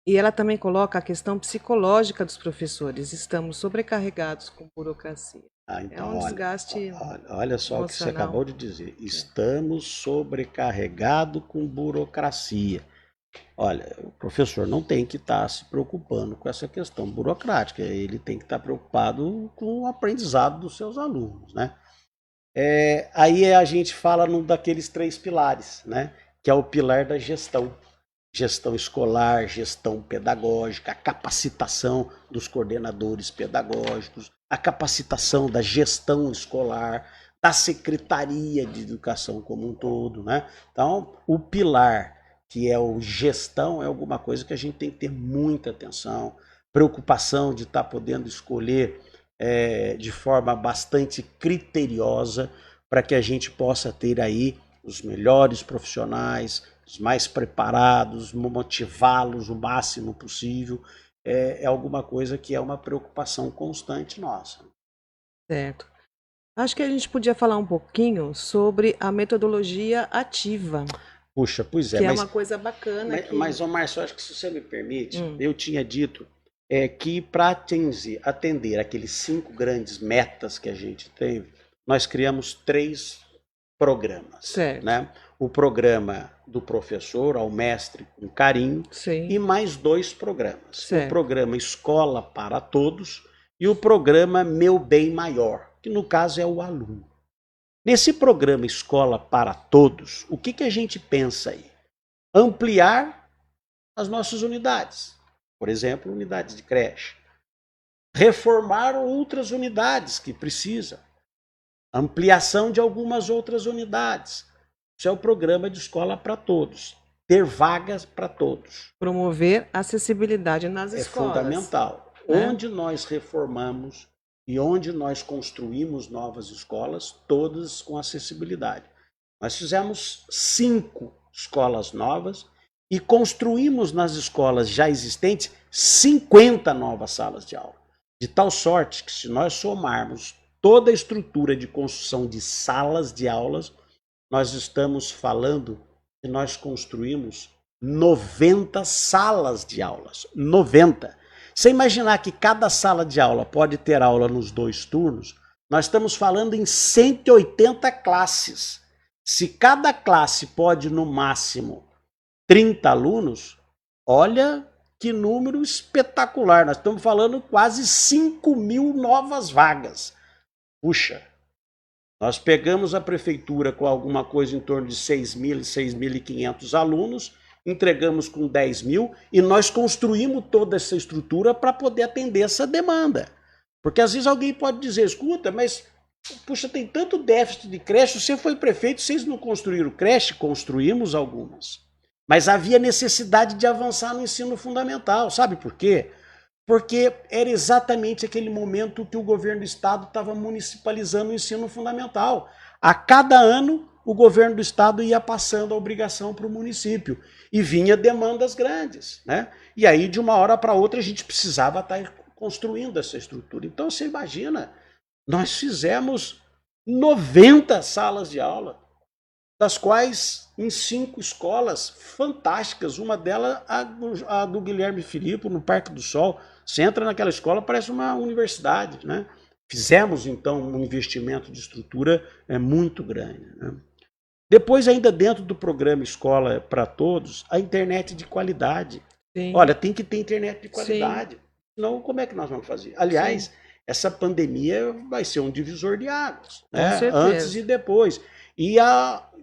E ela também coloca a questão psicológica dos professores. Estamos sobrecarregados com burocracia. Então, é um desgaste olha só o que você acabou de dizer. Estamos sobrecarregados com burocracia. Olha, o professor não tem que estar se preocupando com essa questão burocrática. Ele tem que estar preocupado com o aprendizado dos seus alunos, né? Aí a gente fala num daqueles 3 pilares, né? Que é o pilar da gestão. Gestão escolar, gestão pedagógica, a capacitação dos coordenadores pedagógicos, a capacitação da gestão escolar, da Secretaria de Educação como um todo, né? Então, o pilar, que é o gestão, é alguma coisa que a gente tem que ter muita atenção, preocupação de estar podendo escolher de forma bastante criteriosa para que a gente possa ter aí os melhores profissionais, os mais preparados, motivá-los o máximo possível. É alguma coisa que é uma preocupação constante nossa. Certo. Acho que a gente podia falar um pouquinho sobre a metodologia ativa. Puxa, pois é. Que é uma coisa bacana. Mas, Márcio, acho que se você me permite, eu tinha dito que para atender aqueles 5 grandes metas que a gente teve, nós criamos 3 programas. Certo. Né? O programa do professor ao mestre com carinho. Sim. E mais 2 programas. Certo. O programa Escola para Todos e o programa Meu Bem Maior, que no caso é o aluno. Nesse programa Escola para Todos, o que a gente pensa aí? Ampliar as nossas unidades. Por exemplo, unidades de creche. Reformar outras unidades que precisam. Ampliação de algumas outras unidades. Isso é o programa de Escola para Todos. Ter vagas para todos. Promover acessibilidade nas escolas. É fundamental. Onde nós reformamos e onde nós construímos novas escolas, todas com acessibilidade. Nós fizemos 5 escolas novas e construímos nas escolas já existentes 50 novas salas de aula. De tal sorte que, se nós somarmos toda a estrutura de construção de salas de aulas, nós estamos falando que nós construímos 90 salas de aulas. 90. Você imaginar que cada sala de aula pode ter aula nos 2 turnos, nós estamos falando em 180 classes. Se cada classe pode, no máximo, 30 alunos, olha que número espetacular. Nós estamos falando quase 5.000 novas vagas. Puxa, nós pegamos a prefeitura com alguma coisa em torno de 6.000, 6.500 alunos, entregamos com 10.000 e nós construímos toda essa estrutura para poder atender essa demanda. Porque às vezes alguém pode dizer, escuta, mas puxa, tem tanto déficit de creche, você foi prefeito, vocês não construíram creche? Construímos algumas. Mas havia necessidade de avançar no ensino fundamental. Sabe por quê? Porque era exatamente aquele momento que o governo do estado estava municipalizando o ensino fundamental. A cada ano, o governo do estado ia passando a obrigação para o município. E vinha demandas grandes, né? E aí, de uma hora para outra, a gente precisava estar construindo essa estrutura. Então, você imagina, nós fizemos 90 salas de aula, das quais em 5 escolas fantásticas. Uma delas, a do Guilherme Filipe, no Parque do Sol. Você entra naquela escola, parece uma universidade, né? Fizemos, então, um investimento de estrutura muito grande, né? Depois, ainda dentro do programa Escola para Todos, a internet de qualidade. Sim. Olha, tem que ter internet de qualidade. Sim. Senão, como é que nós vamos fazer? Aliás, sim, essa pandemia vai ser um divisor de águas, né? Antes e depois. E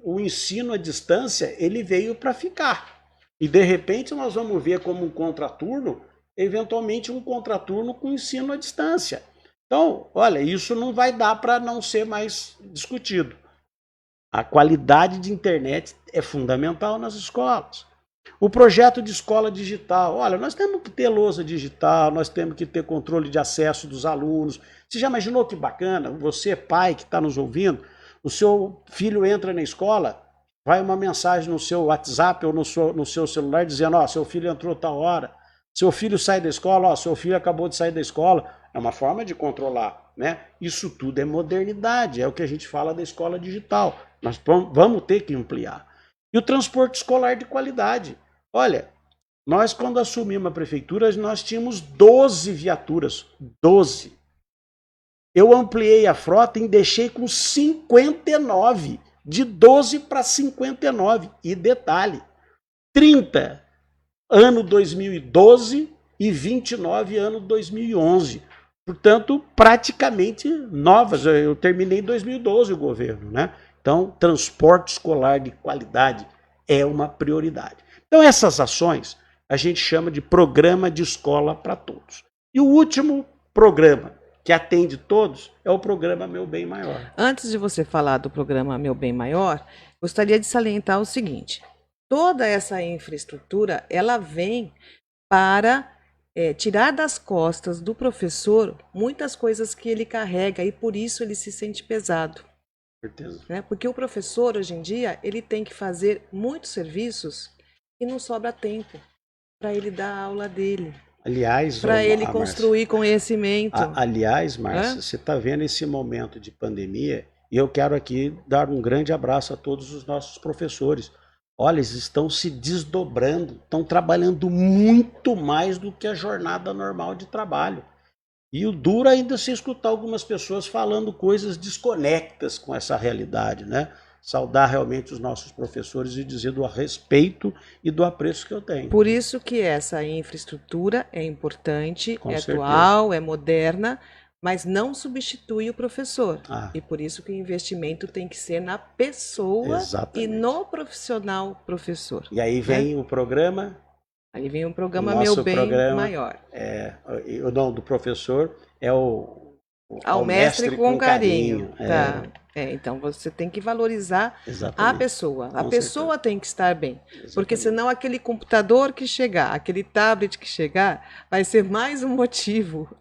o ensino à distância, ele veio para ficar. E, de repente, nós vamos ver como um contraturno, eventualmente um contraturno com ensino à distância. Então, olha, isso não vai dar para não ser mais discutido. A qualidade de internet é fundamental nas escolas. O projeto de escola digital. Olha, nós temos que ter lousa digital, nós temos que ter controle de acesso dos alunos. Você já imaginou que bacana? Você, pai que está nos ouvindo, o seu filho entra na escola, vai uma mensagem no seu WhatsApp ou no seu celular dizendo, ó, seu filho entrou tal hora. Seu filho sai da escola, ó, seu filho acabou de sair da escola. É uma forma de controlar, né? Isso tudo é modernidade, é o que a gente fala da escola digital. Nós vamos ter que ampliar. E o transporte escolar de qualidade. Olha, nós quando assumimos a prefeitura, nós tínhamos 12 viaturas. 12. Eu ampliei a frota e deixei com 59. De 12 para 59. E detalhe, 30 ano 2012 e 29 ano 2011. Portanto, praticamente novas. Eu terminei em 2012 o governo, né? Então, transporte escolar de qualidade é uma prioridade. Então, essas ações a gente chama de Programa de Escola para Todos. E o último programa que atende todos é o programa Meu Bem Maior. Antes de você falar do programa Meu Bem Maior, gostaria de salientar o seguinte. Toda essa infraestrutura, ela vem para tirar das costas do professor muitas coisas que ele carrega e por isso ele se sente pesado. Certeza. Né? Porque o professor, hoje em dia, ele tem que fazer muitos serviços e não sobra tempo para ele dar a aula dele. Aliás, para ele construir Márcia, conhecimento. Aliás, Márcia, você está vendo esse momento de pandemia e eu quero aqui dar um grande abraço a todos os nossos professores. Olha, eles estão se desdobrando, estão trabalhando muito mais do que a jornada normal de trabalho. E o duro ainda é se escutar algumas pessoas falando coisas desconectas com essa realidade, né? Saudar realmente os nossos professores e dizer do respeito e do apreço que eu tenho. Por isso que essa infraestrutura é importante, Com é certeza. atual, é moderna, mas não substitui o professor. E por isso que o investimento tem que ser na pessoa e no profissional professor. E aí vem o programa... Aí vem um programa Meu Bem Maior. O nome do professor é ao mestre com carinho. Tá. Então você tem que valorizar a pessoa. A pessoa tem que estar bem. Exatamente. Porque senão aquele computador que chegar, aquele tablet que chegar, vai ser mais um motivo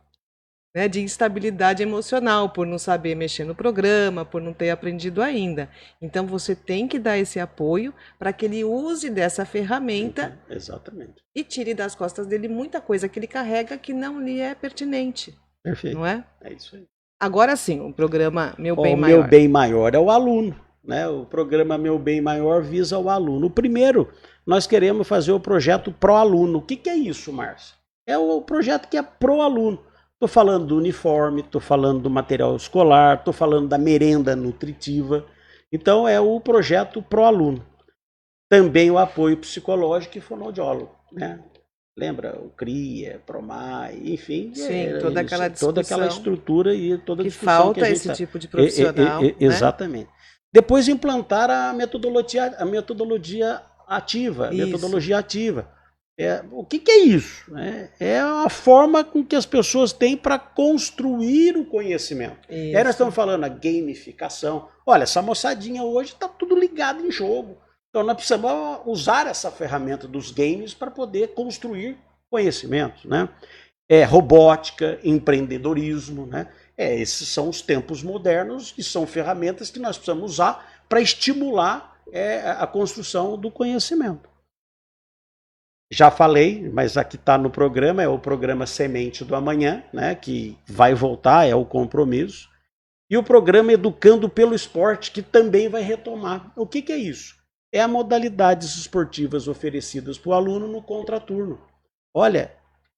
né, de instabilidade emocional, por não saber mexer no programa, por não ter aprendido ainda. Então você tem que dar esse apoio para que ele use dessa ferramenta Exatamente. e tire das costas dele muita coisa que ele carrega que não lhe é pertinente. Perfeito. Não é? É isso aí. Agora sim, o programa Meu Bem O Maior. Meu Bem Maior é o aluno, né? O programa Meu Bem Maior visa o aluno. O primeiro, nós queremos fazer o projeto pró-aluno. O que é isso, Márcia? É o projeto que é pró-aluno. Estou falando do uniforme, estou falando do material escolar, estou falando da merenda nutritiva. Então é o projeto pró-aluno. Também o apoio psicológico e fonoaudiólogo, né? Lembra? O CRIA, PROMAI, enfim. Sim, toda aquela discussão. Toda aquela estrutura e toda a que discussão falta que a gente esse tipo de profissional. Né? Exatamente. Depois implantar a metodologia ativa. Isso. Metodologia ativa. O que é isso? É a forma com que as pessoas têm para construir o conhecimento. E aí nós estamos falando a gamificação. Olha, essa moçadinha hoje está tudo ligado em jogo. Então nós precisamos usar essa ferramenta dos games para poder construir conhecimento, né? Robótica, empreendedorismo, né? Esses são os tempos modernos e são ferramentas que nós precisamos usar para estimular a construção do conhecimento. Já falei, mas aqui está no programa, é o programa Semente do Amanhã, né? Que vai voltar, é o compromisso. E o programa Educando pelo Esporte, que também vai retomar. O que é isso? É as modalidades esportivas oferecidas para o aluno no contraturno. Olha,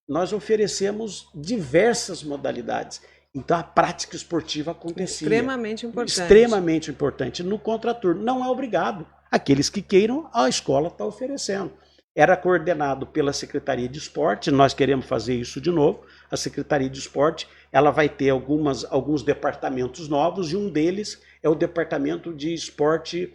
nós oferecemos diversas modalidades. Então a prática esportiva acontecia. Extremamente importante. Extremamente importante. No contraturno. Não é obrigado. Aqueles que queiram, a escola está oferecendo. Era coordenado pela Secretaria de Esporte, nós queremos fazer isso de novo. A Secretaria de Esporte ela vai ter alguns departamentos novos e um deles é o Departamento de Esporte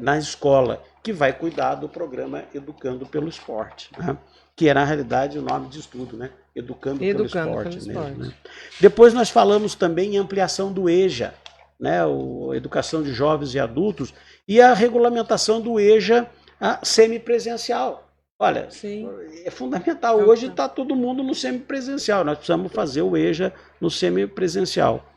na escola, que vai cuidar do programa Educando pelo Esporte, né? Que é na realidade o nome de estudo, né? Educando pelo Esporte mesmo, né? Depois nós falamos também em ampliação do EJA, né? Educação de Jovens e Adultos, e a regulamentação do EJA semipresencial. Olha, sim, é fundamental. Hoje está todo mundo no semipresencial, nós precisamos fazer o EJA no semipresencial.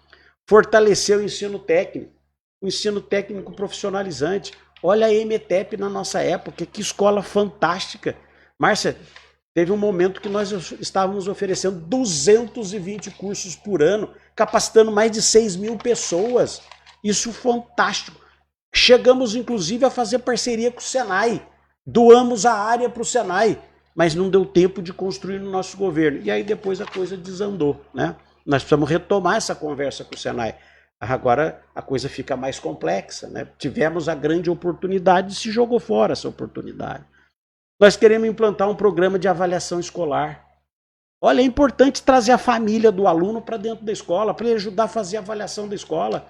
Fortalecer o ensino técnico profissionalizante. Olha a EMETEP na nossa época, que escola fantástica. Márcia, teve um momento que nós estávamos oferecendo 220 cursos por ano, capacitando mais de 6.000 pessoas. Isso fantástico. Chegamos, inclusive, a fazer parceria com o Senai. Doamos a área para o Senai, mas não deu tempo de construir no nosso governo. E aí depois a coisa desandou, né? Nós precisamos retomar essa conversa com o Senai. Agora a coisa fica mais complexa, né? Tivemos a grande oportunidade e se jogou fora essa oportunidade. Nós queremos implantar um programa de avaliação escolar. Olha, é importante trazer a família do aluno para dentro da escola, para ele ajudar a fazer a avaliação da escola,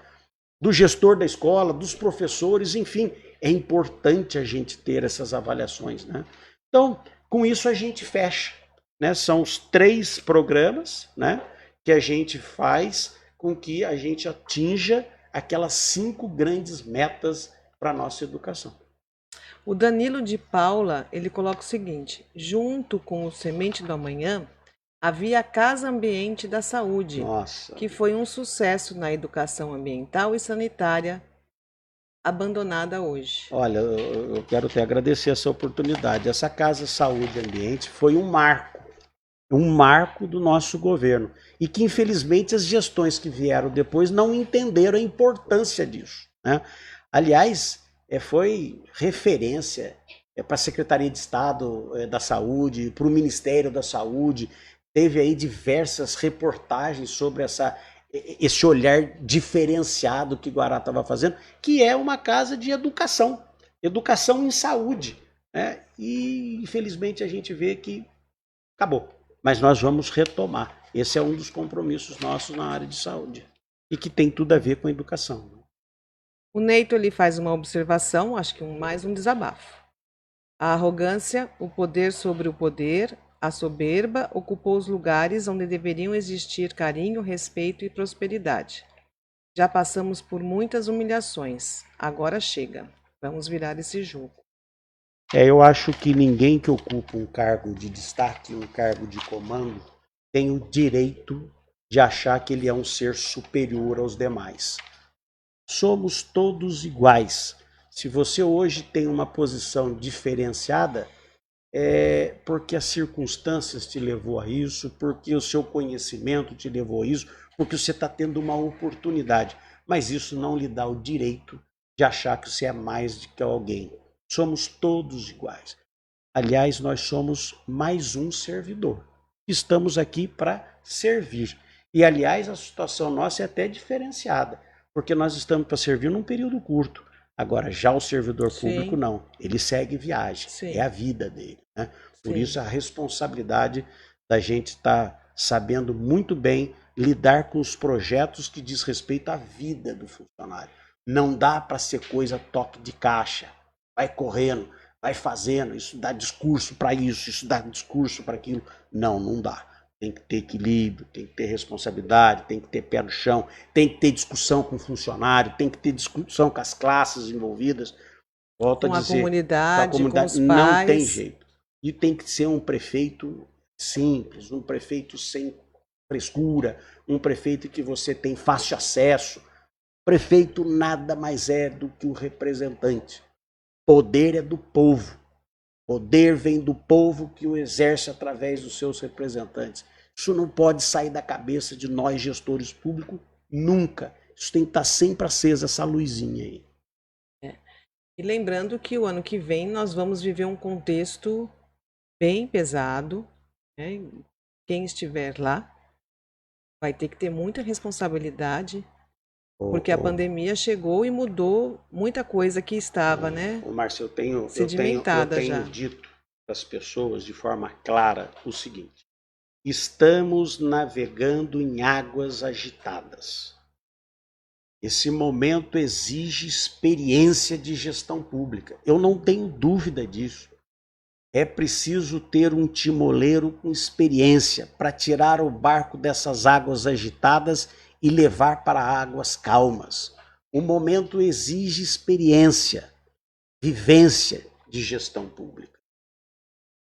do gestor da escola, dos professores, enfim. É importante a gente ter essas avaliações, né? Então, com isso a gente fecha, né? São os 3 programas, né, que a gente faz com que a gente atinja aquelas 5 grandes metas para a nossa educação. O Danilo de Paula, ele coloca o seguinte: junto com o Semente do Amanhã, havia a Casa Ambiente da Saúde, que foi um sucesso na educação ambiental e sanitária, abandonada hoje. Olha, eu quero até agradecer essa oportunidade. Essa Casa Saúde e Ambiente foi um marco do nosso governo, e que infelizmente as gestões que vieram depois não entenderam a importância disso, né? Aliás, foi referência para a Secretaria de Estado da Saúde, para o Ministério da Saúde. Teve aí diversas reportagens sobre esse olhar diferenciado que Guará estava fazendo, que é uma casa de educação em saúde, né? E infelizmente a gente vê que acabou, mas nós vamos retomar. Esse é um dos compromissos nossos na área de saúde e que tem tudo a ver com a educação. O Neito ele faz uma observação, acho que mais um desabafo. A arrogância, o poder sobre o poder, a soberba ocupou os lugares onde deveriam existir carinho, respeito e prosperidade. Já passamos por muitas humilhações. Agora chega. Vamos virar esse jogo. Eu acho que ninguém que ocupa um cargo de destaque, um cargo de comando, tem o direito de achar que ele é um ser superior aos demais. Somos todos iguais. Se você hoje tem uma posição diferenciada, é porque as circunstâncias te levou a isso, porque o seu conhecimento te levou a isso, porque você está tendo uma oportunidade. Mas isso não lhe dá o direito de achar que você é mais do que alguém. Somos todos iguais. Aliás, nós somos mais um servidor. Estamos aqui para servir. E, aliás, a situação nossa é até diferenciada, porque nós estamos para servir num período curto. Agora, já o servidor público, não. Ele segue viagem. Sim. É a vida dele. Né? Por isso, a responsabilidade da gente estar sabendo muito bem lidar com os projetos que diz respeito à vida do funcionário. Não dá para ser coisa toque de caixa. Vai correndo, vai fazendo, isso dá discurso para isso dá discurso para aquilo. Não, não dá. Tem que ter equilíbrio, tem que ter responsabilidade, tem que ter pé no chão, tem que ter discussão com o funcionário, tem que ter discussão com as classes envolvidas. Volto a dizer, com a comunidade, com os não pais. tem jeito. E tem que ser um prefeito simples, um prefeito sem frescura, um prefeito que você tem fácil acesso. Prefeito nada mais é do que um representante. Poder é do povo. Poder vem do povo que o exerce através dos seus representantes. Isso não pode sair da cabeça de nós, gestores públicos, nunca. Isso tem que estar sempre acesa, essa luzinha aí. E lembrando que o ano que vem nós vamos viver um contexto bem pesado, né? Quem estiver lá vai ter que ter muita responsabilidade, porque a pandemia chegou e mudou muita coisa que estava, né? Márcio, eu tenho sedimentada dito para as pessoas de forma clara o seguinte: estamos navegando em águas agitadas. Esse momento exige experiência de gestão pública. Eu não tenho dúvida disso. É preciso ter um timoleiro com experiência para tirar o barco dessas águas agitadas e levar para águas calmas. O momento exige experiência, vivência de gestão pública.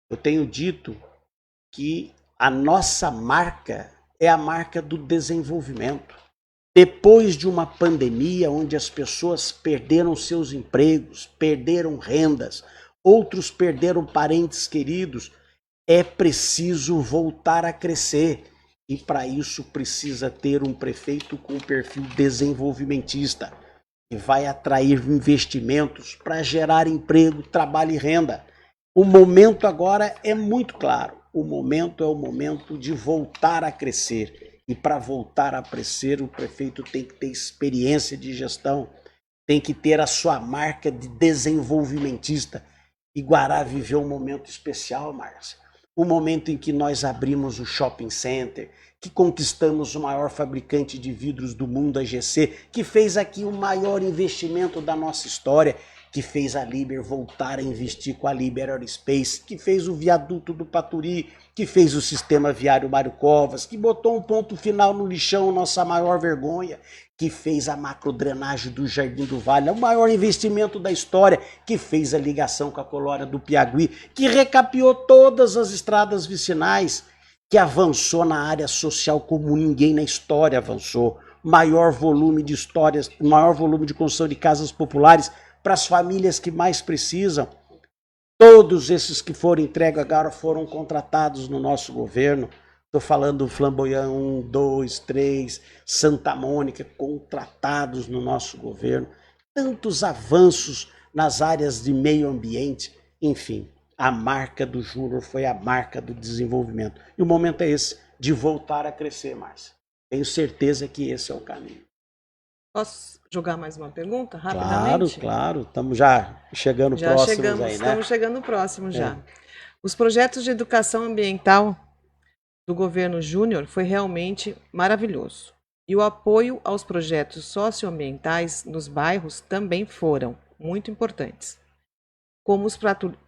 Eu tenho dito que a nossa marca é a marca do desenvolvimento. Depois de uma pandemia onde as pessoas perderam seus empregos, perderam rendas, outros perderam parentes queridos, é preciso voltar a crescer. E para isso precisa ter um prefeito com perfil desenvolvimentista, que vai atrair investimentos para gerar emprego, trabalho e renda. O momento agora é muito claro. O momento é o momento de voltar a crescer. E para voltar a crescer, o prefeito tem que ter experiência de gestão, tem que ter a sua marca de desenvolvimentista. E Guará viveu um momento especial, Márcia. O momento em que nós abrimos o shopping center, que conquistamos o maior fabricante de vidros do mundo, a GC, que fez aqui o maior investimento da nossa história, que fez a Liber voltar a investir com a Liber Aerospace, que fez o viaduto do Paturi, que fez o sistema viário Mário Covas, que botou um ponto final no lixão, nossa maior vergonha, que fez a macrodrenagem do Jardim do Vale, o maior investimento da história, que fez a ligação com a colônia do Piagui, que recapeou todas as estradas vicinais, que avançou na área social como ninguém na história avançou. Maior volume de histórias, maior volume de construção de casas populares para as famílias que mais precisam. Todos esses que foram entregues agora foram contratados no nosso governo. Estou falando do Flamboyant 1, 2, 3, Santa Mônica, contratados no nosso governo. Tantos avanços nas áreas de meio ambiente. Enfim, a marca do Júnior foi a marca do desenvolvimento. E o momento é esse, de voltar a crescer, Márcia. Tenho certeza que esse é o caminho. Posso jogar mais uma pergunta rapidamente? Claro. Estamos já chegando próximos aí, né? Estamos chegando próximo já. Os projetos de educação ambiental do governo Júnior foi realmente maravilhoso. E o apoio aos projetos socioambientais nos bairros também foram muito importantes. Como os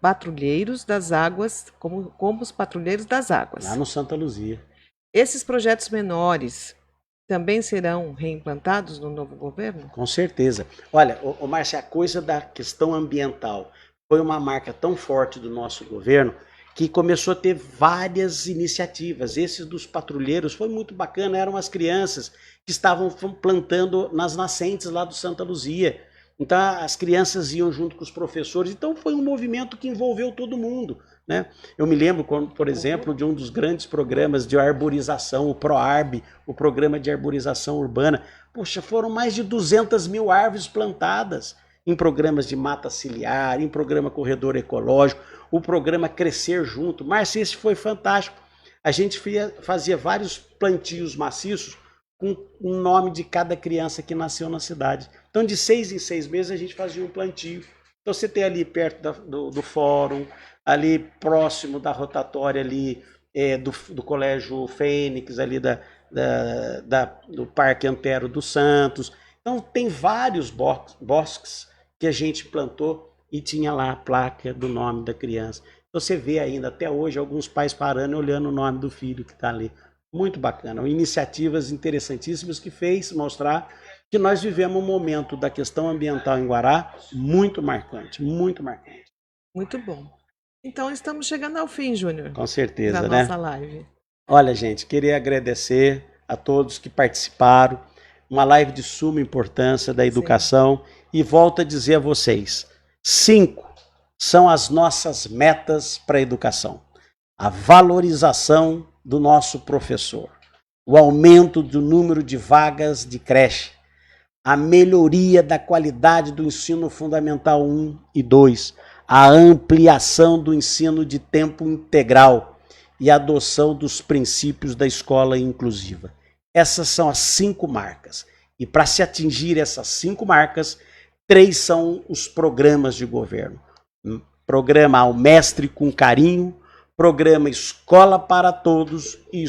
patrulheiros das águas, como os patrulheiros das águas. Lá no Santa Luzia. Esses projetos menores também serão reimplantados no novo governo? Com certeza. Olha, Márcia, a coisa da questão ambiental foi uma marca tão forte do nosso governo que começou a ter várias iniciativas. Esses dos patrulheiros foi muito bacana, eram as crianças que estavam plantando nas nascentes lá do Santa Luzia. Então as crianças iam junto com os professores, então foi um movimento que envolveu todo mundo, né? Eu me lembro, por exemplo, de um dos grandes programas de arborização, o ProArb, o Programa de Arborização Urbana. Poxa, foram mais de 200 mil árvores plantadas em programas de mata ciliar, em programa Corredor Ecológico, o programa Crescer Junto. Márcia, esse foi fantástico. A gente fazia vários plantios maciços com o nome de cada criança que nasceu na cidade. Então, de 6 em 6 meses, a gente fazia um plantio. Então, você tem ali perto do fórum, ali próximo da rotatória ali, do Colégio Fênix, ali do Parque Antero dos Santos. Então, tem vários bosques que a gente plantou e tinha lá a placa do nome da criança. Então, você vê ainda, até hoje, alguns pais parando e olhando o nome do filho que está ali. Muito bacana, iniciativas interessantíssimas que fez mostrar que nós vivemos um momento da questão ambiental em Guará muito marcante, muito marcante. Muito bom. Então estamos chegando ao fim, Júnior. Com certeza, da né? nossa live. Olha, gente, queria agradecer a todos que participaram. Uma live de suma importância da educação. Sim. E volto a dizer a vocês, 5 são as nossas metas para a educação. A valorização do nosso professor, o aumento do número de vagas de creche, a melhoria da qualidade do ensino fundamental 1 e 2, a ampliação do ensino de tempo integral e a adoção dos princípios da escola inclusiva. Essas são as 5 marcas. E para se atingir essas 5 marcas, 3 são os programas de governo. Programa Ao Mestre com Carinho, Programa Escola para Todos e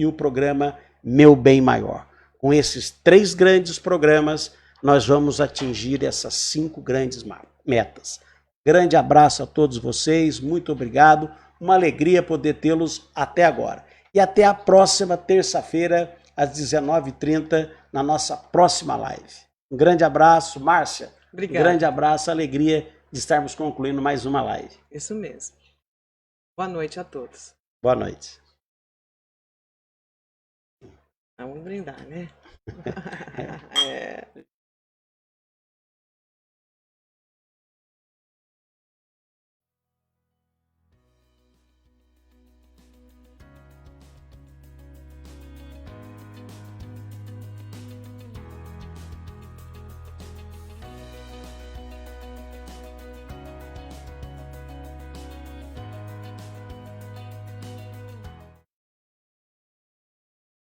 o programa Meu Bem Maior. Com esses 3 grandes programas, nós vamos atingir essas 5 grandes metas. Grande abraço a todos vocês, muito obrigado. Uma alegria poder tê-los até agora. E até a próxima terça-feira, às 19h30, na nossa próxima live. Um grande abraço, Márcia. Obrigada. Um grande abraço, alegria de estarmos concluindo mais uma live. Isso mesmo. Boa noite a todos. Boa noite. Vamos brindar, né?